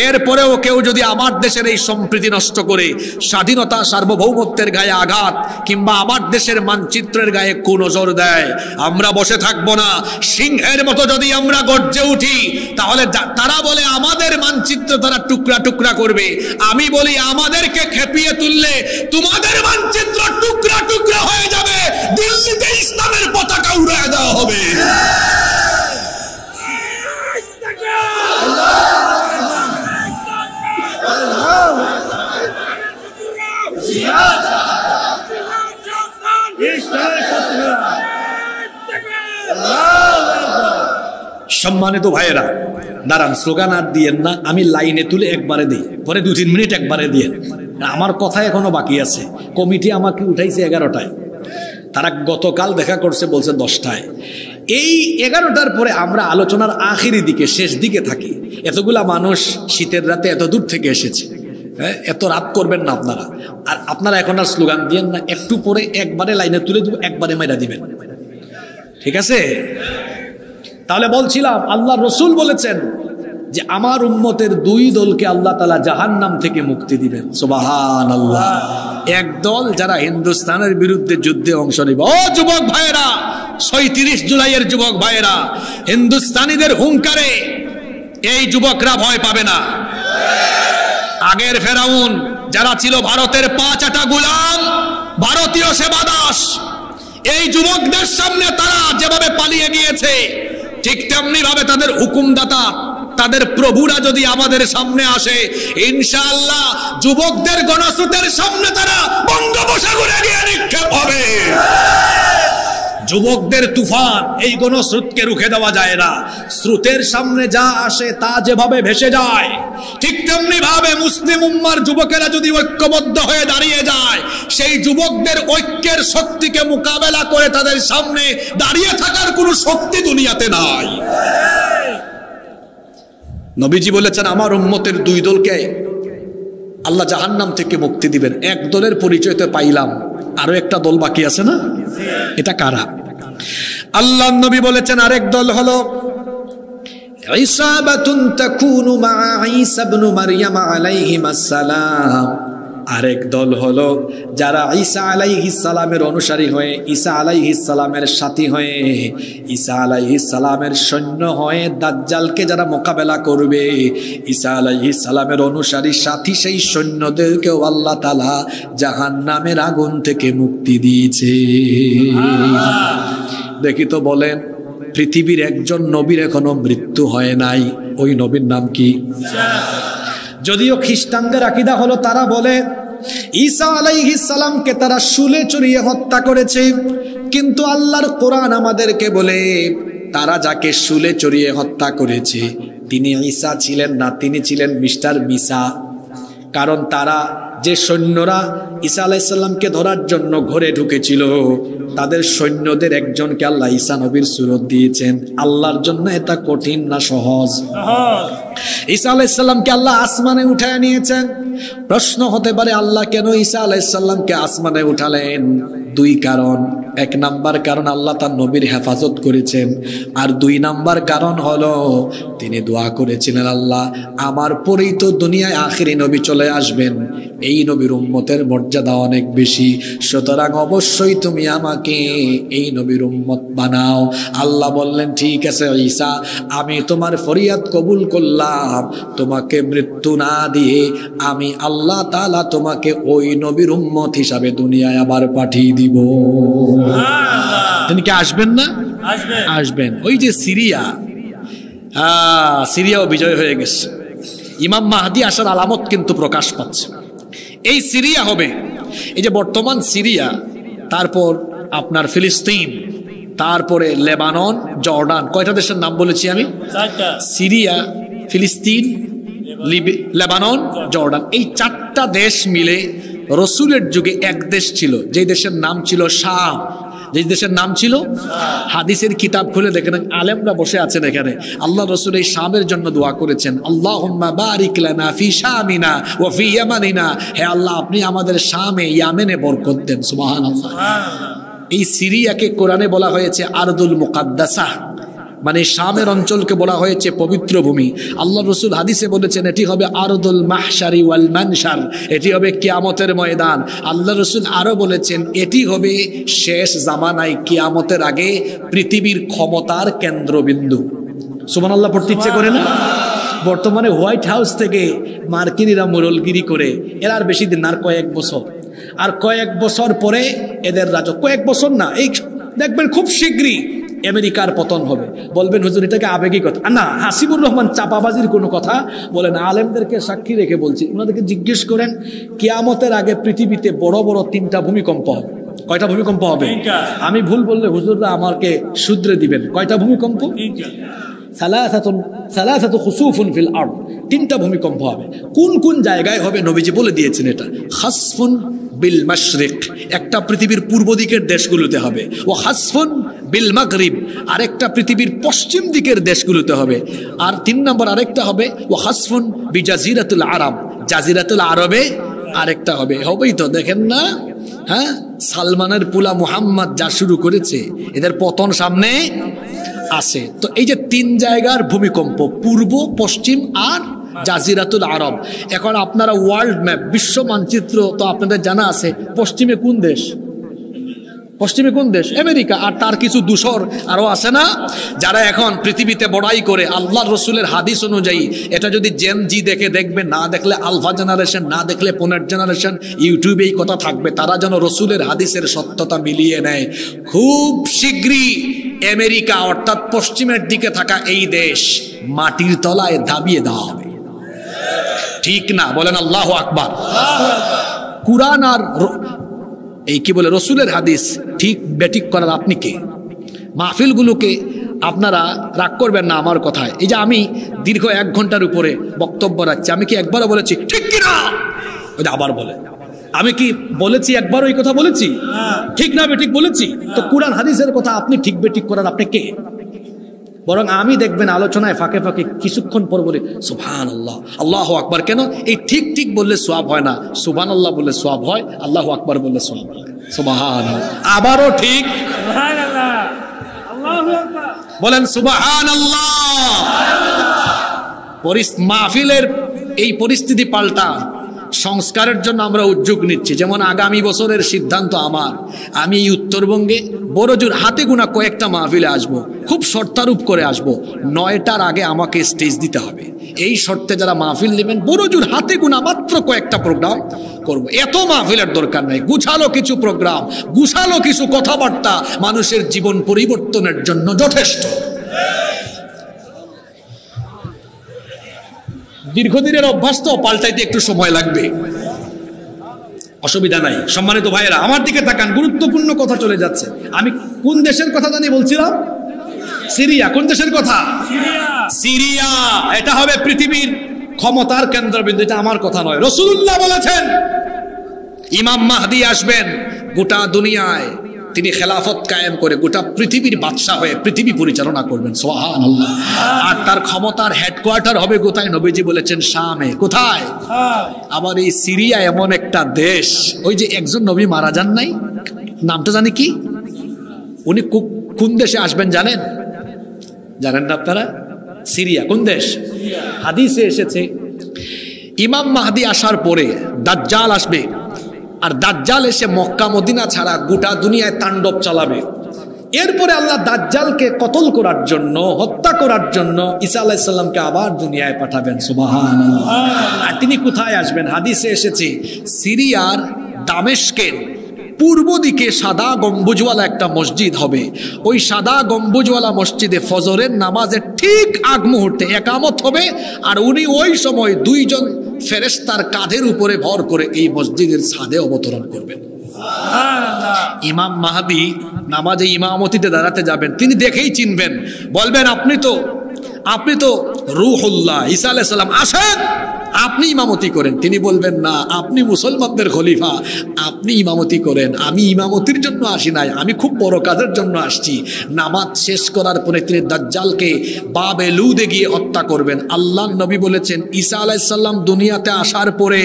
এরপরেও কেউ যদি আমার দেশের এই সম্প্রীতি নষ্ট করে স্বাধীনতা সার্বভৌমত্বের গায়ে আঘাত কিংবা আমার দেশের মানচিত্রের গায়ে কুনজর দেয়, আমরা বসে থাকবো না। সিংহের মতো যদি আমরা গর্জে উঠি, তাহলে তারা বলে আমাদের মানচিত্র তারা টুকরা টুকরা করবে, আমি বলি আমাদেরকে খেপিয়ে তুললে তোমাদের মানচিত্র টুকরা টুকরা হয়ে যাবে, দিল্লিতে ইসলামের পতাকা উড়িয়ে দেওয়া হবে। সম্মানিত ভাইয়েরা, দাঁড়ান, স্লোগান আর দিয়েন না, আমি লাইনে তুলে একবারে দিই, পরে 2-3 মিনিট একবারে দিয়ে। আমার কথা এখনো বাকি আছে। কমিটি আমাকে উঠাইছে 11টায়, তারা গতকাল দেখা করছে বলছে 10টায়। এই 11টার পরে আমরা আলোচনার আখিরি দিকে, শেষ দিকে থাকি। এতগুলা মানুষ শীতের রাতে এত দূর থেকে এসেছে, এত রাত করবেন না আপনারা। আর আপনারা এখন আর স্লোগান দিয়েন না, একটু পরে একবারে লাইনে তুলে দিব, একবারে মাইরা দিবেন, ঠিক আছে? তাহলে বলছিলাম, আল্লাহ রসুল বলেছেন যে আমার উম্মতের 2 দলকে আল্লাহ তাআলা জাহান্নাম থেকে মুক্তি দিবেন। সুবহানাল্লাহ। এক দল যারা হিন্দুস্তানের বিরুদ্ধে যুদ্ধে অংশ নেবে। ও যুবক ভাইয়েরা, ৩৬ জুলাইয়ের যুবক ভাইয়েরা, হিন্দুস্তানিদের হুঙ্কারে এই যুবকরা ভয় পাবে না। আগের ফেরাউন যারা ছিল ভারতের 5 আটা গোলাম, ভারতীয় সেবাদাস, এই যুবকদের সামনে তারা যেভাবে পালিয়ে গিয়েছে, ঠিক তেমনি ভাবে তাদের হুকুমদাতা, তাদের প্রভুরা যদি আমাদের সামনে আসে, ইনশাআল্লাহ যুবকদের গণস্রোতের সামনে তারা বঙ্গোপসাগরে গিয়ে নিক্ষেপ হবে। যুবকদের তুফান, এই গণস্রোতকে রুখে দেওয়া যায় না। স্রোতের সামনে যা আসে তা যেভাবে ভেসে যায়, ঠিক তেমনি ভাবে মুসলিম উম্মার যুবকেরা যদি ঐক্যবদ্ধ হয়ে দাঁড়িয়ে যায়, সেই যুবকদের ঐক্যের শক্তিকে মোকাবেলা করে তাদের সামনে দাঁড়িয়ে থাকার কোনো শক্তি দুনিয়াতে নাই। নবীজি বলেছেন আমার উম্মতের 2 দলকে আল্লাহ জাহান্নাম থেকে মুক্তি দিবেন। এক দলের পরিচয় তো পাইলাম, আরো একটা দল বাকি আছে না? এটা কারা? আল্লাহ নবী বলেছেন আরেক দল হলো ইসাবাতুন তাকুনু মা ঈসা ইবনে মারইয়াম আলাইহিস সালাম। আরেক দল হলো যারা ঈসা আলাইহিস সালামের অনুসারী হয়ে, ঈসা আলাইহিস সালামের সাথী হয়ে, ঈসা আলাইহিস সালামের সৈন্য হয়ে দাজ্জালকে যারা মোকাবেলা করবে, ঈসা আলাইহিস সালামের অনুসারী সাথী সেই সৈন্যদেরকেও আল্লাহ তাআলা জাহান্নামের আগুন থেকে মুক্তি দিয়েছে। দেখি তো বলেন, পৃথিবীর একজন নবীর এখনো মৃত্যু হয় নাই, ওই নবীর নাম কি? যদিও খ্রিস্টানদের আকীদা হলো, তারা বলে ঈসা আলাইহিস সালামকে তারা শুলে চড়িয়ে হত্যা করেছে, কিন্তু আল্লাহর কোরআন আমাদেরকে বলে তারা যাকে শুলে চড়িয়ে হত্যা করেছে তিনি ঈসা ছিলেন না, তিনি ছিলেন মিস্টার মিসা। কারণ তারা যে সৈন্যরা ঈসা আলাইহিস সালামকে ধরার জন্য ঘরে ঢুকেছিল, তাদের সৈন্যদের একজনকে আল্লাহ ঈসা নবীর সুরত দিয়েছেন। আল্লাহর জন্য এটা কঠিন না সহজ? ঈসা আলাইহিস সালামকে আল্লাহ আসমানে উঠায় নিয়েছেন। প্রশ্ন হতে পারে আল্লাহ কেন ঈসা আলাইহিস সালামকে আসমানে উঠালেন? 2 কারণ। 1 নাম্বার কারণ আল্লাহ তার নবীর হেফাজত করেছেন, আর 2 নাম্বার কারণ হলো তিনি দোয়া করেছিলেন, আল্লাহ আমার পরেই তো দুনিয়ায় আখেরি নবী চলে আসবেন, এই নবীর উম্মতের মর্যাদা অনেক বেশি, সুতরাং অবশ্যই তুমি আমাকে এই নবীর উম্মত বানাও। আল্লাহ বললেন ঠিক আছে ঈসা, আমি তোমার ফরিয়াদ কবুল করলাম, তোমাকে মৃত্যু না দিয়ে আমি আল্লাহ তাআলা তোমাকে ওই নবীর উম্মত হিসাবে দুনিয়ায় আবার পাঠিয়ে দিব। তিনি কি আসবেন না? আসবেন। ওই যে সিরিয়াও বিজয় হয়ে গেছে, ইমাম মাহদি আসার আলামত কিন্তু প্রকাশ পাচ্ছে। এই সিরিয়া হবে, এই যে বর্তমান সিরিয়া, তারপর আপনার ফিলিস্তিন, তারপরে লেবানন, জর্ডান, কয়টা দেশের নাম বলেছি আমি? সিরিয়া, ফিলিস্তিন, লেবানন, জর্ডান, এই 4টা দেশ মিলে রসুলের যুগে এক দেশ ছিল, যে দেশের নাম ছিল শাম। যে দেশের নাম ছিল, হাদিসের কিতাব খুলে দেখেন আলেমরা বসে আছেন এখানে, আল্লাহ রসুল এই শামের জন্য দোয়া করেছেন, আল্লাহুম্মা বারিক লানা ফি শামিনা ওয়া ফি ইয়ামানিনা, হে আল্লাহ আপনি আমাদের শামে, ইয়ামেনে বরকত দেন। সুবহানাল্লাহ। এই সিরিয়াকে কোরআনে বলা হয়েছে আরদুল মুকাদ্দাসা, মানে শামের অঞ্চলকে বলা হয়েছে পবিত্র ভূমি। আল্লাহ রসুল হাদিসে বলেছেন এটি হবে আরদুল মাহশারি ওয়াল মানশার, এটি হবে কিয়ামতের ময়দান। আল্লাহ রসুল আরো বলেছেন এটি হবে শেষ জামানায় কিয়ামতের আগে পৃথিবীর ক্ষমতার কেন্দ্রবিন্দু। সুবহানাল্লাহ পড়তে ইচ্ছে করে না? বর্তমানে হোয়াইট হাউস থেকে মার্কিনীরা মোড়লগিরি করে, এর আর বেশি দিন, আর কয়েক বছর, আর কয়েক বছর পরে এদের রাজত্ব, কয়েক বছর না, এই দেখবেন খুব শীঘ্রই আমেরিকার পতন হবে। বলবেন হুজুর এটাকে আবেগী কথা না, হাসিবুর রহমান চাপাবাজির কোনো কথা বলেন, আলেমদেরকে সাক্ষী রেখে বলছি। ওনাদেরকে জিজ্ঞেস করেন কিয়ামতের আগে পৃথিবীতে বড় বড় 3টা ভূমিকম্প হবে। কয়টা ভূমিকম্প হবে? আমি ভুল বললে হুজুররা আমাকে শুধরে দিবেন। কয়টা ভূমিকম্প? সালাসাতু খুসুফুন ফিল আরদ, 3টা ভূমিকম্প হবে। কোন কোন জায়গায় হবে নবীজি বলে দিয়েছেন এটা। খাসফুন বিল মাশরিক, একটা পৃথিবীর পূর্ব দিকের দেশগুলোতে হবে। ও খাসফুন বিল মাগরিব, আরেকটা পৃথিবীর পশ্চিম দিকের দেশগুলোতে হবে। আর 3 নম্বর আরেকটা হবে ও খাসফুন বিজাজিরাতুল আরব, জাজিরাতুল আরবে আরেকটা হবে। হবেই তো, দেখেন না? হ্যাঁ, সালমানের পুলা মুহাম্মদ যা শুরু করেছে, এদের পতন সামনে আছে। তো এই যে 3 জায়গার ভূমিকম্প, পূর্ব, পশ্চিম আর জাজিরাতুল আরব। এখন আপনারা ওয়ার্ল্ড ম্যাপ, বিশ্ব মানচিত্র তো আপনাদের জানা আছে, পশ্চিমে কোন দেশ? পশ্চিমে কোন দেশ? আমেরিকা। আর তার কিছু দূষর আরো আছে না, যারা এখন পৃথিবীতে বড়াই করে। আল্লাহ রসুলের হাদিস অনুযায়ী এটা যদি জেন জি দেখে, দেখবে, না দেখলে আলফা জেনারেশন, না দেখলে 15 জেনারেশন, ইউটিউবে এই কথা থাকবে, তারা যেন রসুলের হাদিসের সত্যতা মিলিয়ে নেয়। খুব শীঘ্রই আমেরিকা অর্থাৎ পশ্চিমের দিকে থাকা এই দেশ মাটির তলায় দাবিয়ে দেওয়া হবে। ঠিক না? বলেন আল্লাহু আকবার। কুরআন আর এই কি বলে রসুলের হাদিস ঠিক বেঠিক করার আপনি কে? মাহফিলগুলোকে আপনারা রাগ করবেন না আমার কথায়। এই যে আমি দীর্ঘ 1 ঘন্টার উপরে বক্তব্য রাখছি, আমি কি একবারও বলেছি ঠিক কিনা? ওই যে আবার বলে, আমি কি বলেছি একবার ওই কথা বলেছি? ঠিক না বেঠিক বলেছি? তো কুরআন হাদিসের কথা আপনি ঠিক বেঠিক করার আপনি কে? বরং আমি দেখবেন আলোচনায় ফাঁকে ফাঁকে কিছুক্ষণ পর বলি সুবহানাল্লাহ, আল্লাহু আকবার। কেন? এই ঠিক ঠিক বললে সওয়াব হয় না, সুবহানাল্লাহ বললে সওয়াব হয়, আল্লাহু আকবার বললে সওয়াব হয়। সুবহানাল্লাহ, আবারও ঠিক সুবহানাল্লাহ, আল্লাহু আকবার বলেন সুবহানাল্লাহ। মাহফিলের এই পরিস্থিতি পাল্টা সংস্কারের জন্য আমরা উদ্যোগ নিচ্ছি। যেমন আগামী বছরের সিদ্ধান্ত আমার, আমি এই উত্তরবঙ্গে বড়জোর হাতে গোনা কয়েকটা মাহফিলে আসব, খুব শর্তারূপ করে আসব। 9টার আগে আমাকে স্টেজ দিতে হবে। এই শর্তে যারা মাহফিল নেবেন বড়জোর হাতে গোনা মাত্র কয়েকটা প্রোগ্রাম করব। এত মাহফিলের দরকার নাই, গুছালো কিছু প্রোগ্রাম, গুছালো কিছু কথাবার্তা মানুষের জীবন পরিবর্তনের জন্য যথেষ্ট। দীর্ঘদিনের অভ্যাস তো, পাল্টাইতে একটু সময় লাগবে, অসুবিধা নাই। সম্মানিত ভাইয়েরা আমার দিকে তাকান, গুরুত্বপূর্ণ কথা চলে যাচ্ছে। আমি কোন দেশের কথা জানি বলছিলাম? সিরিয়া। কোন দেশের কথা? সিরিয়া। এটা হবে পৃথিবীর ক্ষমতার কেন্দ্রবিন্দু। এটা আমার কথা নয়, রাসূলুল্লাহ বলেছেন ইমাম মাহদি আসবেন গোটা দুনিয়ায়, তিনি খেলাফত কায়েম করে গোটা পৃথিবীর বাদশা হয়ে পৃথিবী পরিচালনা করবেন। সুবহানাল্লাহ। আর তার ক্ষমতার হেডকোয়ার্টার হবে কোথায়? নবীজি বলেছেন শামে। কোথায়? আবার এই সিরিয়া এমন একটা দেশ, ওই যে একজন নবী মারা যান নাই, নামটা জানি কি, উনি কোন দেশে আসবেন জানেন? জানেন না আপনারা? সিরিয়া। কোন দেশ? হাদিসে এসেছে ইমাম মাহদি আসার পরে দাজ্জাল আসবে, আর দাজ্জাল এসে মক্কা মদিনা ছাড়া গোটা দুনিয়ায় তাণ্ডব চালাবে। এরপরে আল্লাহ দাজ্জালকে কতল করার জন্য, হত্যা করার জন্য ঈসা আলাইহিস সালামকে আবার দুনিয়ায় পাঠাবেন। সুবহানাল্লাহ। আর তিনি কোথায় আসবেন? হাদিসে এসেছে সিরিয়ার দামেস্কের পূর্ব দিকে সাদা গম্বুজওয়ালা একটা মসজিদ হবে। ওই সাদা গম্বুজওয়ালা মসজিদে ফজরের নামাজের ঠিক আগ মুহূর্তে একামত হবে, আর উনি ওই সময় 2 জন ফেরেশতার কাঁধের উপরে ভর করে এই মসজিদের ছাদে অবতরণ করবেন। ইমাম মাহদি নামাজে ইমামতিতে দাঁড়াতে যাবেন, তিনি দেখেই চিনবেন, বলবেন আপনি তো রূহুল্লাহ ঈসা আলাইহিস সালাম, আসেন আপনি ইমামতি করেন। তিনি বলবেন না, আপনি মুসলমানদের খলিফা, আপনি ইমামতি করেন, আমি ইমামতির জন্য আসি নাই, আমি খুব বড় কাজের জন্য আসছি। নামাজ শেষ করার পরে তিনি দাজ্জালকে বাবেলুদে গিয়ে হত্যা করবেন। আল্লাহর নবী বলেছেন ঈসা আলাইহিস সালাম দুনিয়াতে আসার পরে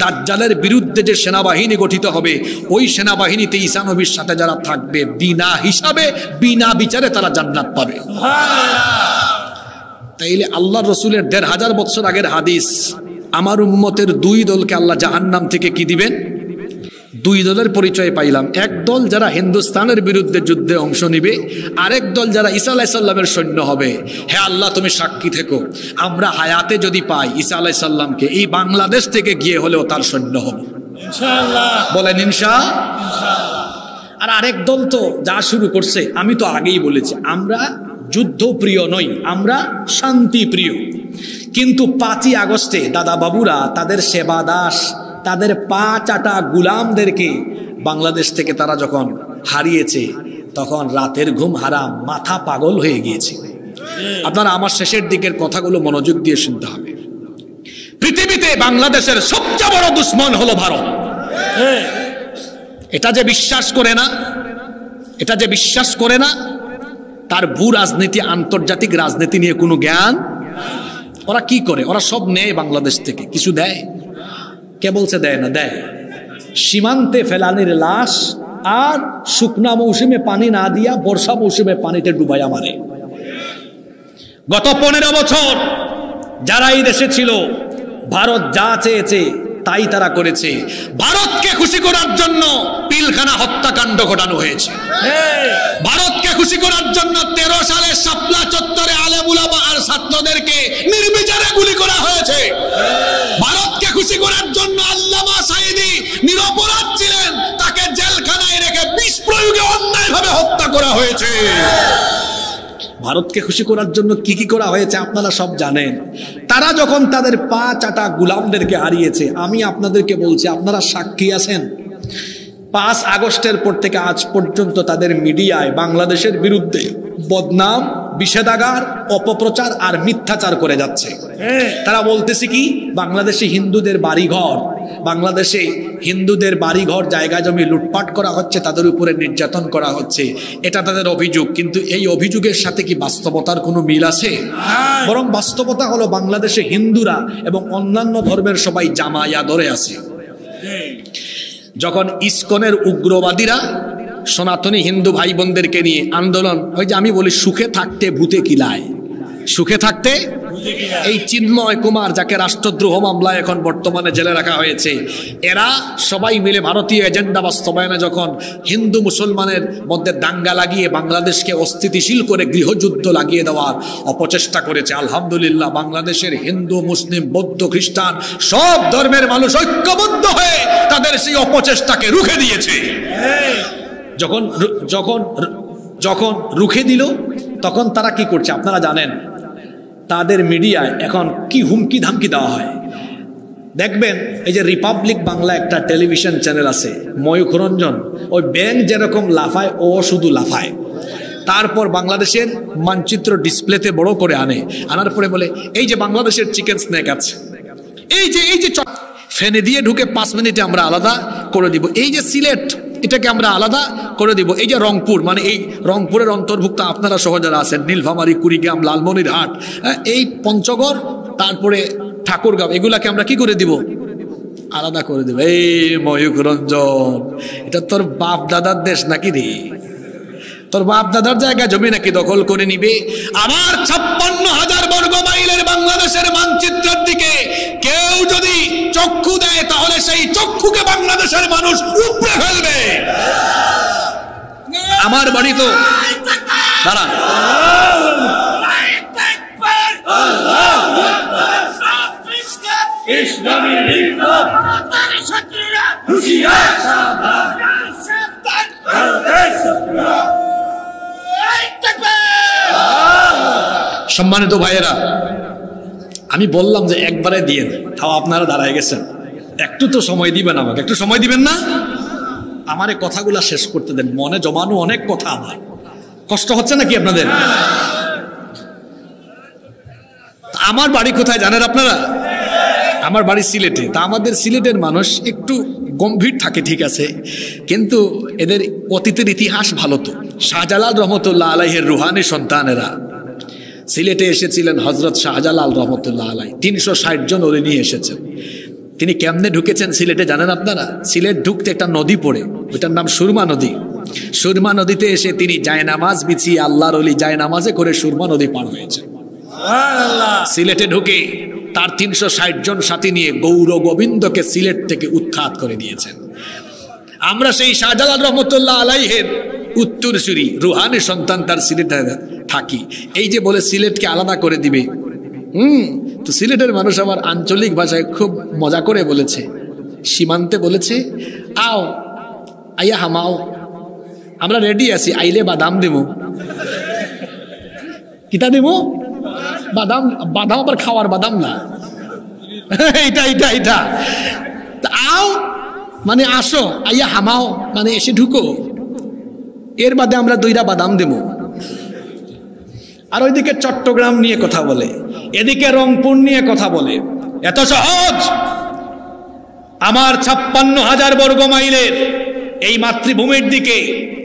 দাজ্জালের বিরুদ্ধে যে সেনাবাহিনী গঠিত হবে, ওই সেনাবাহিনীতে ঈসা নবীর সাথে যারা থাকবে বিনা হিসাবে বিনা বিচারে তারা জান্নাত পাবে। তাইলে আল্লাহর রসুলের ১৫০০ বছর আগের হাদিস, আমার উম্মতের দুই দলকে আল্লাহ জাহান্নাম থেকে কি দিবেন? দুই দলের পরিচয় পাইলাম। এক দল যারা হিন্দুস্তানের বিরুদ্ধে যুদ্ধে অংশ নিবে, আরেক দল যারা ঈসা আলাইহিস সালামের সৈন্য হবে। হে আল্লাহ, তুমি সাক্ষী থেকো, আমরা হায়াতে যদি পাই ঈসা আলাইহিস সালামকে, এই বাংলাদেশ থেকে গিয়ে হলেও তার সৈন্য হব ইনশাআল্লাহ। বলেন ইনশাআল্লাহ। আর আরেক দল তো যা শুরু করছে, আমি তো আগেই বলেছি আমরা যুদ্ধ প্রিয় নই, আমরা শান্তি প্রিয়। কিন্তু ৫ই আগস্টে দাদা বাবুরা তাদের সেবা দাস, তাদের পা চাটা গুলামদেরকে বাংলাদেশ থেকে তারা যখন হারিয়েছে, তখন রাতের ঘুম হারাম, মাথা পাগল হয়ে গিয়েছে। আপনারা আমার শেষের দিকের কথাগুলো মনোযোগ দিয়ে শুনতে হবে। পৃথিবীতে বাংলাদেশের সবচেয়ে বড় দুশ্মন হলো ভারত। এটা যে বিশ্বাস করে না, তার ভূ রাজনীতি, আন্তর্জাতিক রাজনীতি নিয়ে কোনো জ্ঞান। ওরা কি করে? ওরা সব নেয় বাংলাদেশ থেকে, কিছু দেয়। কে বলছে দেয় না? দেয়। সীমান্তে ফেলানির লাশ আর শুকনা মৌসুমে পানি না দিয়া বর্ষা মৌসুমে পানিতে ডুবাইয়া মারে। গত 15 বছর যারা এই দেশে ছিল, ভারত যা চেয়েছে তাই তারা করেছে। ভারতকে খুশি করার জন্য পিলখানা হত্যাকাণ্ড ঘটানো হয়েছে। ভারতকে খুশি করার জন্য 13 সালে শাপলা চত্বরে আলেম উলামা আর ছাত্রদেরকে নির্বিচারে গুলি করা হয়েছে। ভারতকে খুশি করার জন্য আল্লামা সাঈদী নিরপরাধ ছিলেন, তাকে জেলখানায় রেখে বিষ প্রয়োগে অন্যায়ভাবে হত্যা করা হয়েছে। ভারতকে খুশি করার জন্য কি কি করা হয়েছে আপনারা সব জানেন। তারা যখন তাদের পা চাটা গুলামদেরকে হারিয়েছে, আমি আপনাদেরকে বলছি, আপনারা সাক্ষী আছেন। 5 আগস্টের পর থেকে আজ পর্যন্ত তাদের মিডিয়ায় বাংলাদেশের বিরুদ্ধে বদনাম, বিষেধাগার, অপপ্রচার আর মিথ্যাচার করে যাচ্ছে। তারা বলতেছে কি, বাংলাদেশে হিন্দুদের বাড়িঘর জায়গা জমি লুটপাট করা হচ্ছে, তাদের উপরে নির্যাতন করা হচ্ছে, এটা তাদের অভিযোগ। কিন্তু এই অভিযোগের সাথে কি বাস্তবতার কোনো মিল আছে? বরং বাস্তবতা হলো বাংলাদেশে হিন্দুরা এবং অন্যান্য ধর্মের সবাই জামায়া ধরে আছে। যখন ইসকনের উগ্রবাদীরা সনাতনী হিন্দু ভাই বোনদেরকে নিয়ে আন্দোলন, ওই যে আমি বলি সুখে থাকতে ভূতে কিলায়, সুখে থাকতে, এই চিন্ময় কুমার যাকে রাষ্ট্রদ্রোহ মামলায় এখন বর্তমানে জেলে রাখা হয়েছে, এরা সবাই মিলে ভারতীয় এজেন্ডা বাস্তবায়নে যখন হিন্দু মুসলমানের মধ্যে দাঙ্গা লাগিয়ে বাংলাদেশকে অস্থিতিশীল করে গৃহযুদ্ধ লাগিয়ে দেওয়ার অপচেষ্টা করেছে। আলহামদুলিল্লাহ, বাংলাদেশের হিন্দু, মুসলিম, বৌদ্ধ, খ্রিস্টান সব ধর্মের মানুষ ঐক্যবদ্ধ হয়ে তাদের সেই অপচেষ্টাকে রুখে দিয়েছে। যখন রুখে দিল, তখন তারা কি করছে আপনারা জানেন। তাদের মিডিয়ায় এখন কি হুমকি ধামকি দেওয়া হয় দেখবেন। এই যে রিপাবলিক বাংলা একটা টেলিভিশন চ্যানেল আছে, ময়ূখ রঞ্জন, ওই ব্যাংক যেরকম লাফায় ও শুধু লাফায়। তারপর বাংলাদেশের মানচিত্র ডিসপ্লেতে বড় করে আনার পরে বলে, এই যে বাংলাদেশের চিকেন স্ন্যাক আছে, এই যে ফেনে দিয়ে ঢুকে 5 মিনিটে আমরা আলাদা করে দিব, এই যে সিলেট এটাকে আমরা আলাদা করে দিব, এই যে রংপুর, মানে এই রংপুরের অন্তর্ভুক্ত আপনারা সহ যারা আছেন, নীলফামারী, কুড়িগ্রাম, লালমনিরহাট, এই পঞ্চগড়, তারপরে ঠাকুরগাঁও, এগুলাকে আমরা কি করে দিব? আলাদা করে দেব। এই ময়ূখ রঞ্জন, এটা তোর বাপ দাদার দেশ নাকি রে? তোর বাপ দাদার জায়গা জমি নাকি দখল করে নিবে? আমার 56,000 বর্গ মাইলের বাংলাদেশের মানচিত্রের দিকে কেউ যদি চক্ষু দেয়, তাহলে সেই চক্ষুকে বাংলাদেশের মানুষ উপড়ে ফেলবে। আমার বাড়ি তো দাঁড়ান, সম্মানিত ভাইয়েরা, আমি বললাম যে একবারে দিয়েন, তাও আপনারা দাঁড়ায় গেছেন। একটু তো সময় দিবেন আমাকে, একটু সময় দিবেন না? আমার এই কথাগুলা শেষ করতে দেন, মনে জমানো অনেক কথা, আমার কষ্ট হচ্ছে নাকি আপনাদের? আমার বাড়ি কোথায় জানেন আপনারা? আমার বাড়ি সিলেটে, তা আমাদের সিলেটের মানুষ একটু গম্ভীর থাকে, ঠিক আছে, কিন্তু এদের অতীতের ইতিহাস ভালো। তো শাহজালাল রহমতুল্লাহ আলাইহের রুহানি সন্তানেরা সিলেটে এসেছিলেন। হজরত শাহজালাল রহমতুল্লাহ আলাই 360 জন ওরে নিয়ে এসেছেন। তিনি কেমনে ঢুকেছেন সিলেটে জানেন আপনারা? সিলেট ঢুকতে একটা নদী পড়ে, ওইটার নাম সুরমা নদী। সুরমা নদীতে এসে তিনি জায়নামাজ বিছিয়ে আল্লাহর ওলি জায়নামাজে করে সুরমা নদী পার হয়েছেন। সিলেটে ঢুকে তার 360 জন সাথী নিয়ে গৌর গোবিন্দকে সিলেট থেকে উৎখাত করে দিয়েছেন। আমরা সেই শাহজালাল রহমতুল্লাহ আলাইহের উত্তরসূরি রুহানি সন্তান, তার সিলেটে থাকি। এই যে বলে সিলেটকে আলাদা করে দিবে, তো সিলেটের মানুষ আবার আঞ্চলিক ভাষায় খুব মজা করে বলেছে, সীমান্তে বলেছে, আও আইয়া হামাও, আমরা রেডি আছি, আইলে বাদাম দেবো। কিতা দেবো? বাদাম। বাদাম আবার খাওয়ার বাদাম না, এইটা এইটা এইটা। আও মানে আসো, আইয়া হামাও মানে এসে ঢুকো, এর বাদে আমরা 2টা বাদাম দেবো। আর ওইদিকে চট্টগ্রাম নিয়ে কথা বলে, এদিকে রংপুর নিয়ে কথা বলে। এত সহজ? আমার 56,000 বর্গ মাইলের এই মাতৃভূমির দিকে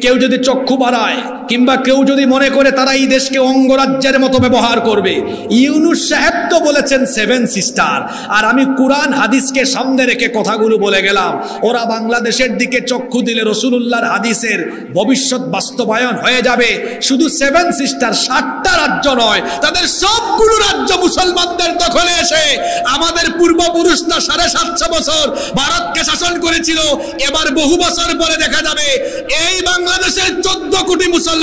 কেউ যদি চক্ষু বাড়ায় কিংবা কেউ যদি মনে করে তারা এই দেশকে অঙ্গরাজ্যের মতো ব্যবহার করবে, ইউনূস সাহেব তো বলেছেন 7 সিস্টার, আর আমি কোরআন হাদিসকে সামনে রেখে কথাগুলো বলে গেলাম। ওরা বাংলাদেশের দিকে চক্ষু দিলে রাসূলুল্লাহর হাদিসের ভবিষ্যৎ বাস্তবায়ন হয়ে যাবে। শুধু 7 সিস্টার, 7টা রাজ্য নয়, তাদের সবগুলো রাজ্য মুসলমানদের দখলে এসে আমাদের পূর্বপুরুষরা 750 বছর ভারতকে শাসন করেছিল। এবার বহু বছর পরে দেখা যাবে এই বাংলাদেশের 14 কোটি মুসলমান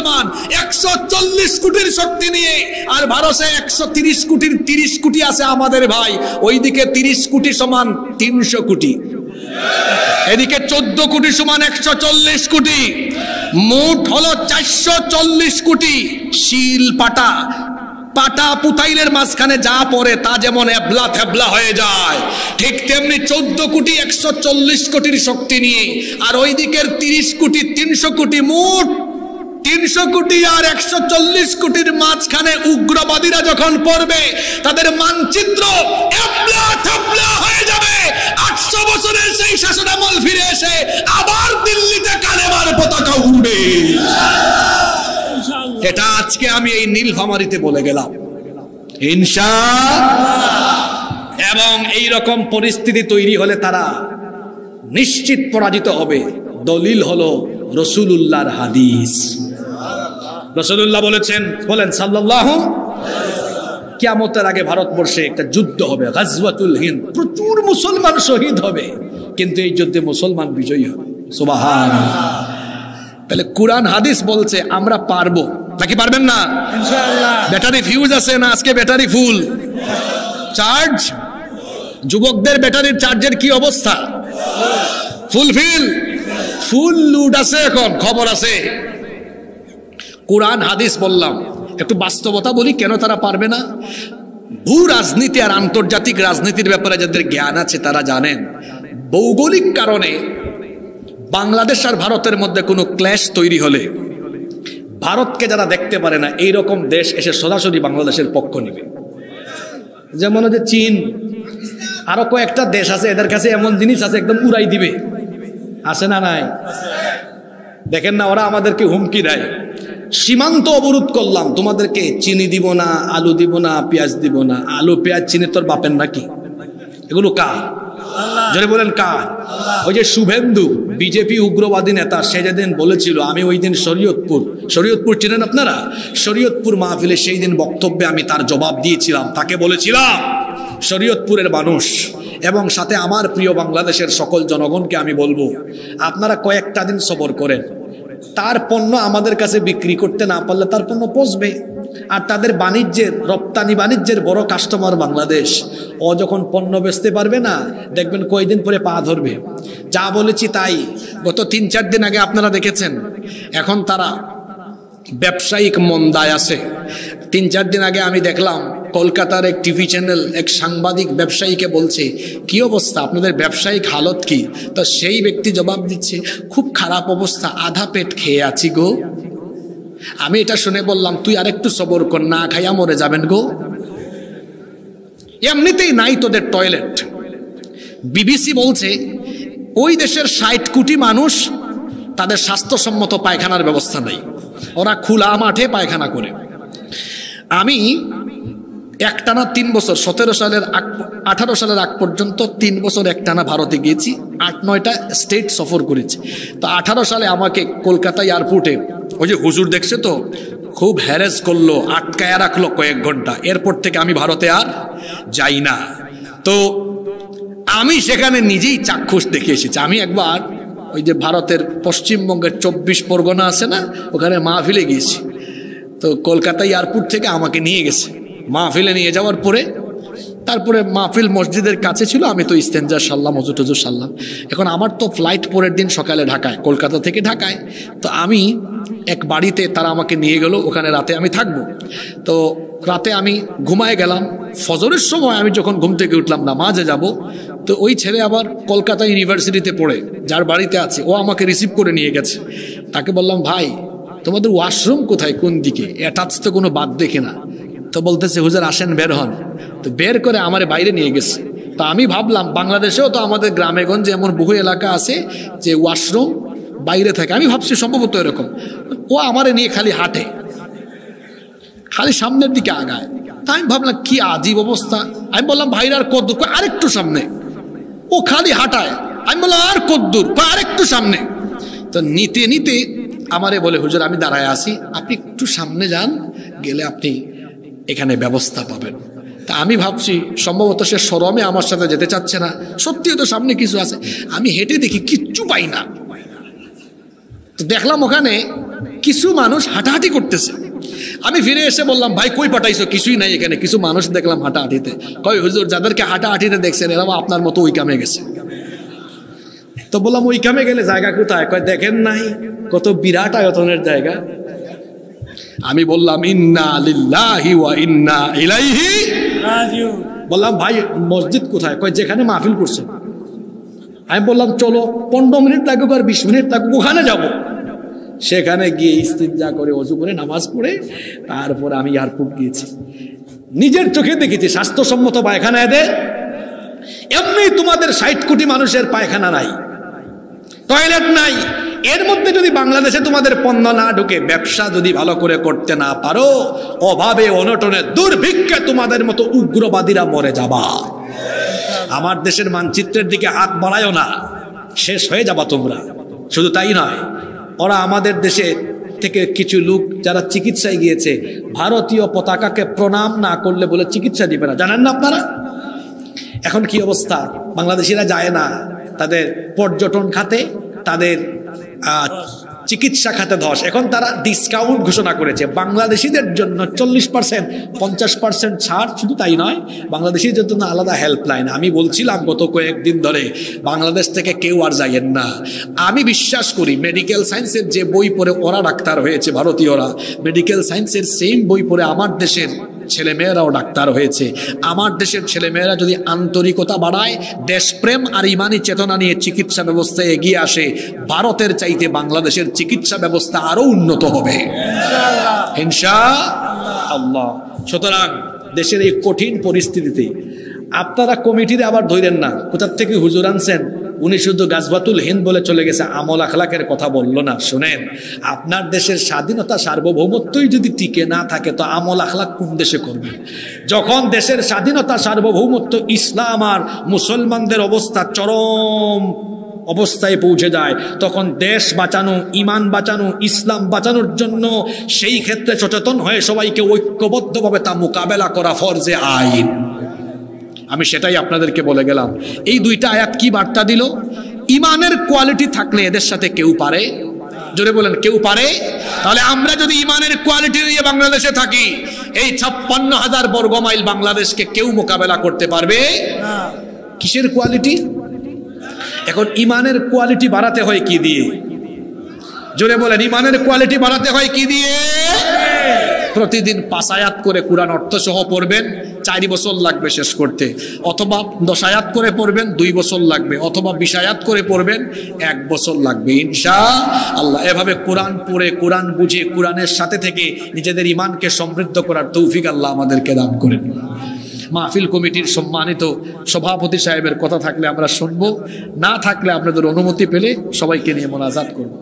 140 কোটির শক্তি নিয়ে, আর ভারতে 130 কোটির 30 কোটি আছে আমাদের ভাই, ওইদিকে 30 কোটি সমান 300 কোটি, এদিকে 14 কোটি সমান 140 কোটি, মোট হলো 440 কোটি। শিল পাটা পাটা পুতাইলের মাঝখানে যা পড়ে তা যেমন এবলা থেবলা হয়ে যায়, ঠিক তেমনি 14 কোটি 140 কোটির শক্তি নিয়ে, আর ওই দিকের 30 কোটি 300 কোটি, মোট 300 কোটি আর 140 কোটির মাঝখানে উগ্রবাদীরা যখন পড়বে, তাদের মানচিত্র এবলা থেবলা হয়ে যাবে। 800 বছরের সেই শাসনামল ফিরে এসে আবার দিল্লিতে কালেমার পতাকা উড়বে। এটা আজকে আমি এই নীলফামারীতে বলে গেলাম ইনশাআল্লাহ। এবং এই রকম পরিস্থিতি তৈরি হলে তারা নিশ্চিত পরাজিত হবে। দলিল হলো রাসূলুল্লাহর হাদিস। রাসূলুল্লাহ বলেছেন, বলেন সাল্লাল্লাহু, কিয়ামতের আগে ভারতবর্ষে একটা যুদ্ধ হবে, গাজওয়াতুল হিন্দ, প্রচুর মুসলমান শহীদ হবে, কিন্তু এই যুদ্ধে মুসলমান বিজয়ী হবে। সুবহানাল্লাহ। তাহলে কোরআন হাদিস বলছে আমরা পারবো, নাকি পারবেন না? ইনশাআল্লাহ। ব্যাটারি ফিউজ আছে না আজকে? Battery full charge. যুবকদের ব্যাটারির চার্জের কি অবস্থা? ফুলফিল, ফুল লুড আছে, এখন খবর আছে। কোরআন হাদিস বললাম, একটু বাস্তবতা বলি কেন তারা পারবে না। ভূ রাজনীতি আর আন্তর্জাতিক রাজনীতির ব্যাপারে যাদের জ্ঞান আছে তারা জানেন, ভৌগোলিক কারণে বাংলাদেশ আর ভারতের মধ্যে কোনো ক্ল্যাশ তৈরি হলে ভারতকে যারা দেখতে পারে না, এইরকম দেশ এসে সরাসরি বাংলাদেশের পক্ষ নেবে। যেমন যে চীন, আরো কয়েকটা দেশ আছে, এদের কাছে এমন জিনিস আছে একদম উড়াই দিবে, আছে না নাই? দেখেন না, ওরা আমাদেরকে হুমকি দেয়, সীমান্ত অবরোধ করলাম, তোমাদেরকে চিনি দিব না, আলু দিব না, পেঁয়াজ দিব না। আলু পেঁয়াজ চিনি তোর বাপের নাকি? এগুলো কার? যারা বলেন কার? ওই যে শুভেন্দু বিজেপি উগ্রবাদী নেতা, সে যেদিন বলেছিল, আমি ওই দিন শরীয়তপুর চিনেন আপনারা? শরীয়তপুর মাহফিলে সেই দিন বক্তব্যে আমি তার জবাব দিয়েছিলাম, তাকে বলেছিলাম, শরীয়তপুরের মানুষ এবং সাথে আমার প্রিয় বাংলাদেশের সকল জনগণকে আমি বলবো, আপনারা কয়েকটা দিন সবর করেন। তার পণ্য আমাদের কাছে বিক্রি করতে না পারলে তার পণ্য পচবে, আর তাদের বাণিজ্যের, রপ্তানি বাণিজ্যের বড় কাস্টমার বাংলাদেশ। ও যখন পণ্য বেচতে পারবে না, দেখবেন কয়েকদিন পরে পা ধরবে। যা বলেছি তাই। গত 3-4 দিন আগে আপনারা দেখেছেন, এখন তারা ব্যবসায়িক মন্দায় আছে। 3-4 দিন আগে আমি দেখলাম কলকাতার এক টিভি চ্যানেল এক সাংবাদিক ব্যবসায়ীকে বলছে, কি অবস্থা আপনাদের ব্যবসায়িক হালত কি? তো সেই ব্যক্তি জবাব দিচ্ছে, খুব খারাপ অবস্থা, আধা পেট খেয়ে আছি গো। আমি এটা শুনে বললাম, তুই আরেকটু সবর কর, না খাইয়া মরে যাবেন গো। এমনিতেই নাই তোদের টয়লেট, বিবিসি বলছে ওই দেশের 60 কোটি মানুষ তাদের স্বাস্থ্যসম্মত পায়খানার ব্যবস্থা নেই, ওরা খোলা মাঠে পায়খানা করে। আমি একটানা 3 বছর 18 সালের আগ পর্যন্ত 3 বছর একটানা ভারতে গিয়েছি, 8-9টা স্টেট সফর করেছি। তো 18 সালে আমাকে কলকাতা এয়ারপোর্টে ওই যে হুজুর দেখছে তো খুব হ্যারেস করলো, আটকায় রাখলো কয়েক ঘন্টা। এরপর থেকে আমি ভারতে আর যাই না। তো আমি সেখানে নিজেই চাক্ষুষ দেখে এসেছি। আমি একবার ওই যে ভারতের পশ্চিমবঙ্গের 24 পরগনা আছে না, ওখানে মাহফিলে গিয়েছি। তো কলকাতা এয়ারপোর্ট থেকে আমাকে নিয়ে গেছে। মাহফিলে নিয়ে যাওয়ার পরে তারপরে মাহফিল মসজিদের কাছে ছিল, আমি তো ইস্তেঞ্জা সারলাম, অজু টজু সারলাম। এখন আমার তো ফ্লাইট পরের দিন সকালে ঢাকায়, কলকাতা থেকে ঢাকায়। তো আমি এক বাড়িতে তারা আমাকে নিয়ে গেল, ওখানে রাতে আমি থাকবো। তো রাতে আমি ঘুমায় গেলাম। ফজরের সময় আমি যখন ঘুম থেকে উঠলাম নামাজে যাব, তো ওই ছেলে আবার কলকাতা ইউনিভার্সিটিতে পড়ে, যার বাড়িতে আছে, ও আমাকে রিসিভ করে নিয়ে গেছে। তাকে বললাম, ভাই তোমাদের ওয়াশরুম কোথায়, কোন দিকে, অ্যাটাচ তো কোনো বাদ দেখে না। তো বলতেছে, হুজুর আসেন বের হন। তো বের করে আমার বাইরে নিয়ে গেছে। তো আমি ভাবলাম বাংলাদেশেও তো আমাদের গ্রামে গঞ্জে এমন বহু এলাকা আছে যে ওয়াশরুম বাইরে থাকে, আমি ভাবছি সম্ভবত এরকম। ও আমারে নিয়ে খালি হাঁটে, খালি সামনের দিকে আগায়। তা আমি ভাবলাম কি আজীব অবস্থা। আমি বললাম, ভাইরা আর কদ্দূর, আরেকটু সামনে। ও খালি হাঁটায়। আমি বললাম, আর কদ্দূর, আরেকটু সামনে। তো নিতে নিতে আমারে বলে, হুজুর আমি দাঁড়ায় আসি, আপনি একটু সামনে যান, গেলে আপনি এখানে ব্যবস্থা পাবেন। তা আমি ভাবছি সম্ভবত সে শরমে আমার সাথে যেতে চাচ্ছে না, সত্যিও তো সামনে কিছু আছে। আমি হেঁটে দেখি কিচ্ছু পাই না। তো দেখলাম ওখানে কিছু মানুষ হাঁটাহাঁটি করতেছে। আমি ফিরে এসে বললাম, ভাই কই পাঠাইছো, কিছুই নাই এখানে। কিছু মানুষ দেখলাম হাঁটাহাঁটিতে। কই হুজুর যাদেরকে হাঁটাহাঁটিতে দেখছেন এরাও আপনার মতো ওই কামে গেছে। তো বললাম, ওই কামে গেলে জায়গা কোথায়? কয় দেখেন নাই কত বিরাট আয়তনের জায়গা। আমি বললাম, ইন্না লিল্লাহি ওয়া ইন্না ইলাইহি রাজিউন। বললাম, ভাই মসজিদ কোথায়? কয় যেখানে মাহফিল করছে। আমি বললাম, চলো 15 মিনিট লাগুক আর 20 মিনিট লাগুক, ওখানে যাব। সেখানে গিয়ে ইস্তিনজা করে ওযু করে নামাজ পড়ে তারপর আমি এয়ারপোর্ট গিয়েছি। নিজের চোখে দেখেছি স্বাস্থ্যসম্মত পায়খানা এদের। এমনি তোমাদের 60 কোটি মানুষের পায়খানা নাই, টয়লেট নাই। এর মধ্যে যদি বাংলাদেশে তোমাদের পণ্য না ঢুকে, ব্যবসা যদি ভালো করে করতে না পারো, অভাবে অনটনে দুর্ভিক্ষে তোমাদের মতো উগ্রবাদীরা মরে যাবা। আমার দেশের মানচিত্রের দিকে হাত বাড়ায়ও না, শেষ হয়ে যাবা তোমরা। শুধু তাই নয়, ওরা আমাদের দেশে থেকে কিছু লোক যারা চিকিৎসায় গিয়েছে, ভারতীয় পতাকাকে প্রণাম না করলে বলে চিকিৎসা দিবে না, জানেন না আপনারা? এখন কি অবস্থা, বাংলাদেশিরা যায় না, তাদের পর্যটন খাতে, তাদের চিকিৎসা খাতে ধস। এখন তারা ডিসকাউন্ট ঘোষণা করেছে বাংলাদেশিদের জন্য 40%, 50% ছাড়। শুধু তাই নয়, বাংলাদেশিদের জন্য আলাদা হেল্পলাইন। আমি বলছিলাম গত কয়েকদিন ধরে, বাংলাদেশ থেকে কেউ আর যাইয়েন না। আমি বিশ্বাস করি মেডিকেল সায়েন্সের যে বই পড়ে ওরা ডাক্তার হয়েছে, ভারতীয়রা মেডিকেল সায়েন্সের সেম বই পড়ে আমার দেশের ছেলেমেয়েরাও ডাক্তার হয়েছে। আমার দেশের ছেলেমেয়েরা যদি আন্তরিকতা বাড়ায়, দেশপ্রেম আর ইমানি চেতনা নিয়ে চিকিৎসা ব্যবস্থায় এগিয়ে আসে, ভারতের চাইতে বাংলাদেশের চিকিৎসা ব্যবস্থা আরো উন্নত হবে ইনশাআল্লাহ। সুতরাং দেশের এই কঠিন পরিস্থিতিতে আপনারা কমিটিতে আবার ধরেন না কোথা থেকে হুজুর আনছেন, উনি শুধু গাজওয়াতুল হিন্দ বলে চলে গেছে, আমল আখলাকের কথা বললো না। শুনেন, আপনার দেশের স্বাধীনতা সার্বভৌমত্বই যদি টিকে না থাকে তো আমল আখলাক কোন দেশে করবে? যখন দেশের স্বাধীনতা সার্বভৌমত্ব, ইসলাম আর মুসলমানদের অবস্থা চরম অবস্থায় পৌঁছে যায়, তখন দেশ বাঁচানো, ইমান বাঁচানো, ইসলাম বাঁচানোর জন্য সেই ক্ষেত্রে সচেতন হয়ে সবাইকে ঐক্যবদ্ধভাবে তা মোকাবেলা করা ফরজে আইন। আমি সেটাই আপনাদেরকে বলে গেলাম। এই দুইটা আয়াত কি বার্তা দিল? ইমানের কোয়ালিটি থাকলে এদের সাথে কেউ পারে, জোরে বলেন কেউ পারে? তাহলে আমরা যদি ইমানের কোয়ালিটি নিয়ে বাংলাদেশে থাকি, এই 56,000 বর্গ মাইল বাংলাদেশকে কেউ মোকাবেলা করতে পারবে না। কিসের কোয়ালিটি? এখন ইমানের কোয়ালিটি বাড়াতে হয় কি দিয়ে? জোরে বলেন, ইমানের কোয়ালিটি বাড়াতে হয় কি দিয়ে? প্রতিদিন 5 আয়াত করে কোরআন অর্থ সহ পড়বেন, 4 বছর লাগবে শেষ করতে। অথবা 10 আয়াত করে পড়বেন, 2 বছর লাগবে। অথবা 20 আয়াত করে পড়বেন, 1 বছর লাগবে ইনশাআল্লাহ। এভাবে কোরআন পড়ে, কোরআন বুঝে, কোরআনের সাথে থেকে নিজেদের ইমানকে সমৃদ্ধ করার তৌফিক আল্লাহ আমাদেরকে দান করেন। মাহফিল কমিটির সম্মানিত সভাপতি সাহেবের কথা থাকলে আমরা শুনবো, না থাকলে আপনাদের অনুমতি পেলে সবাইকে নিয়ে মোনাজাত করব।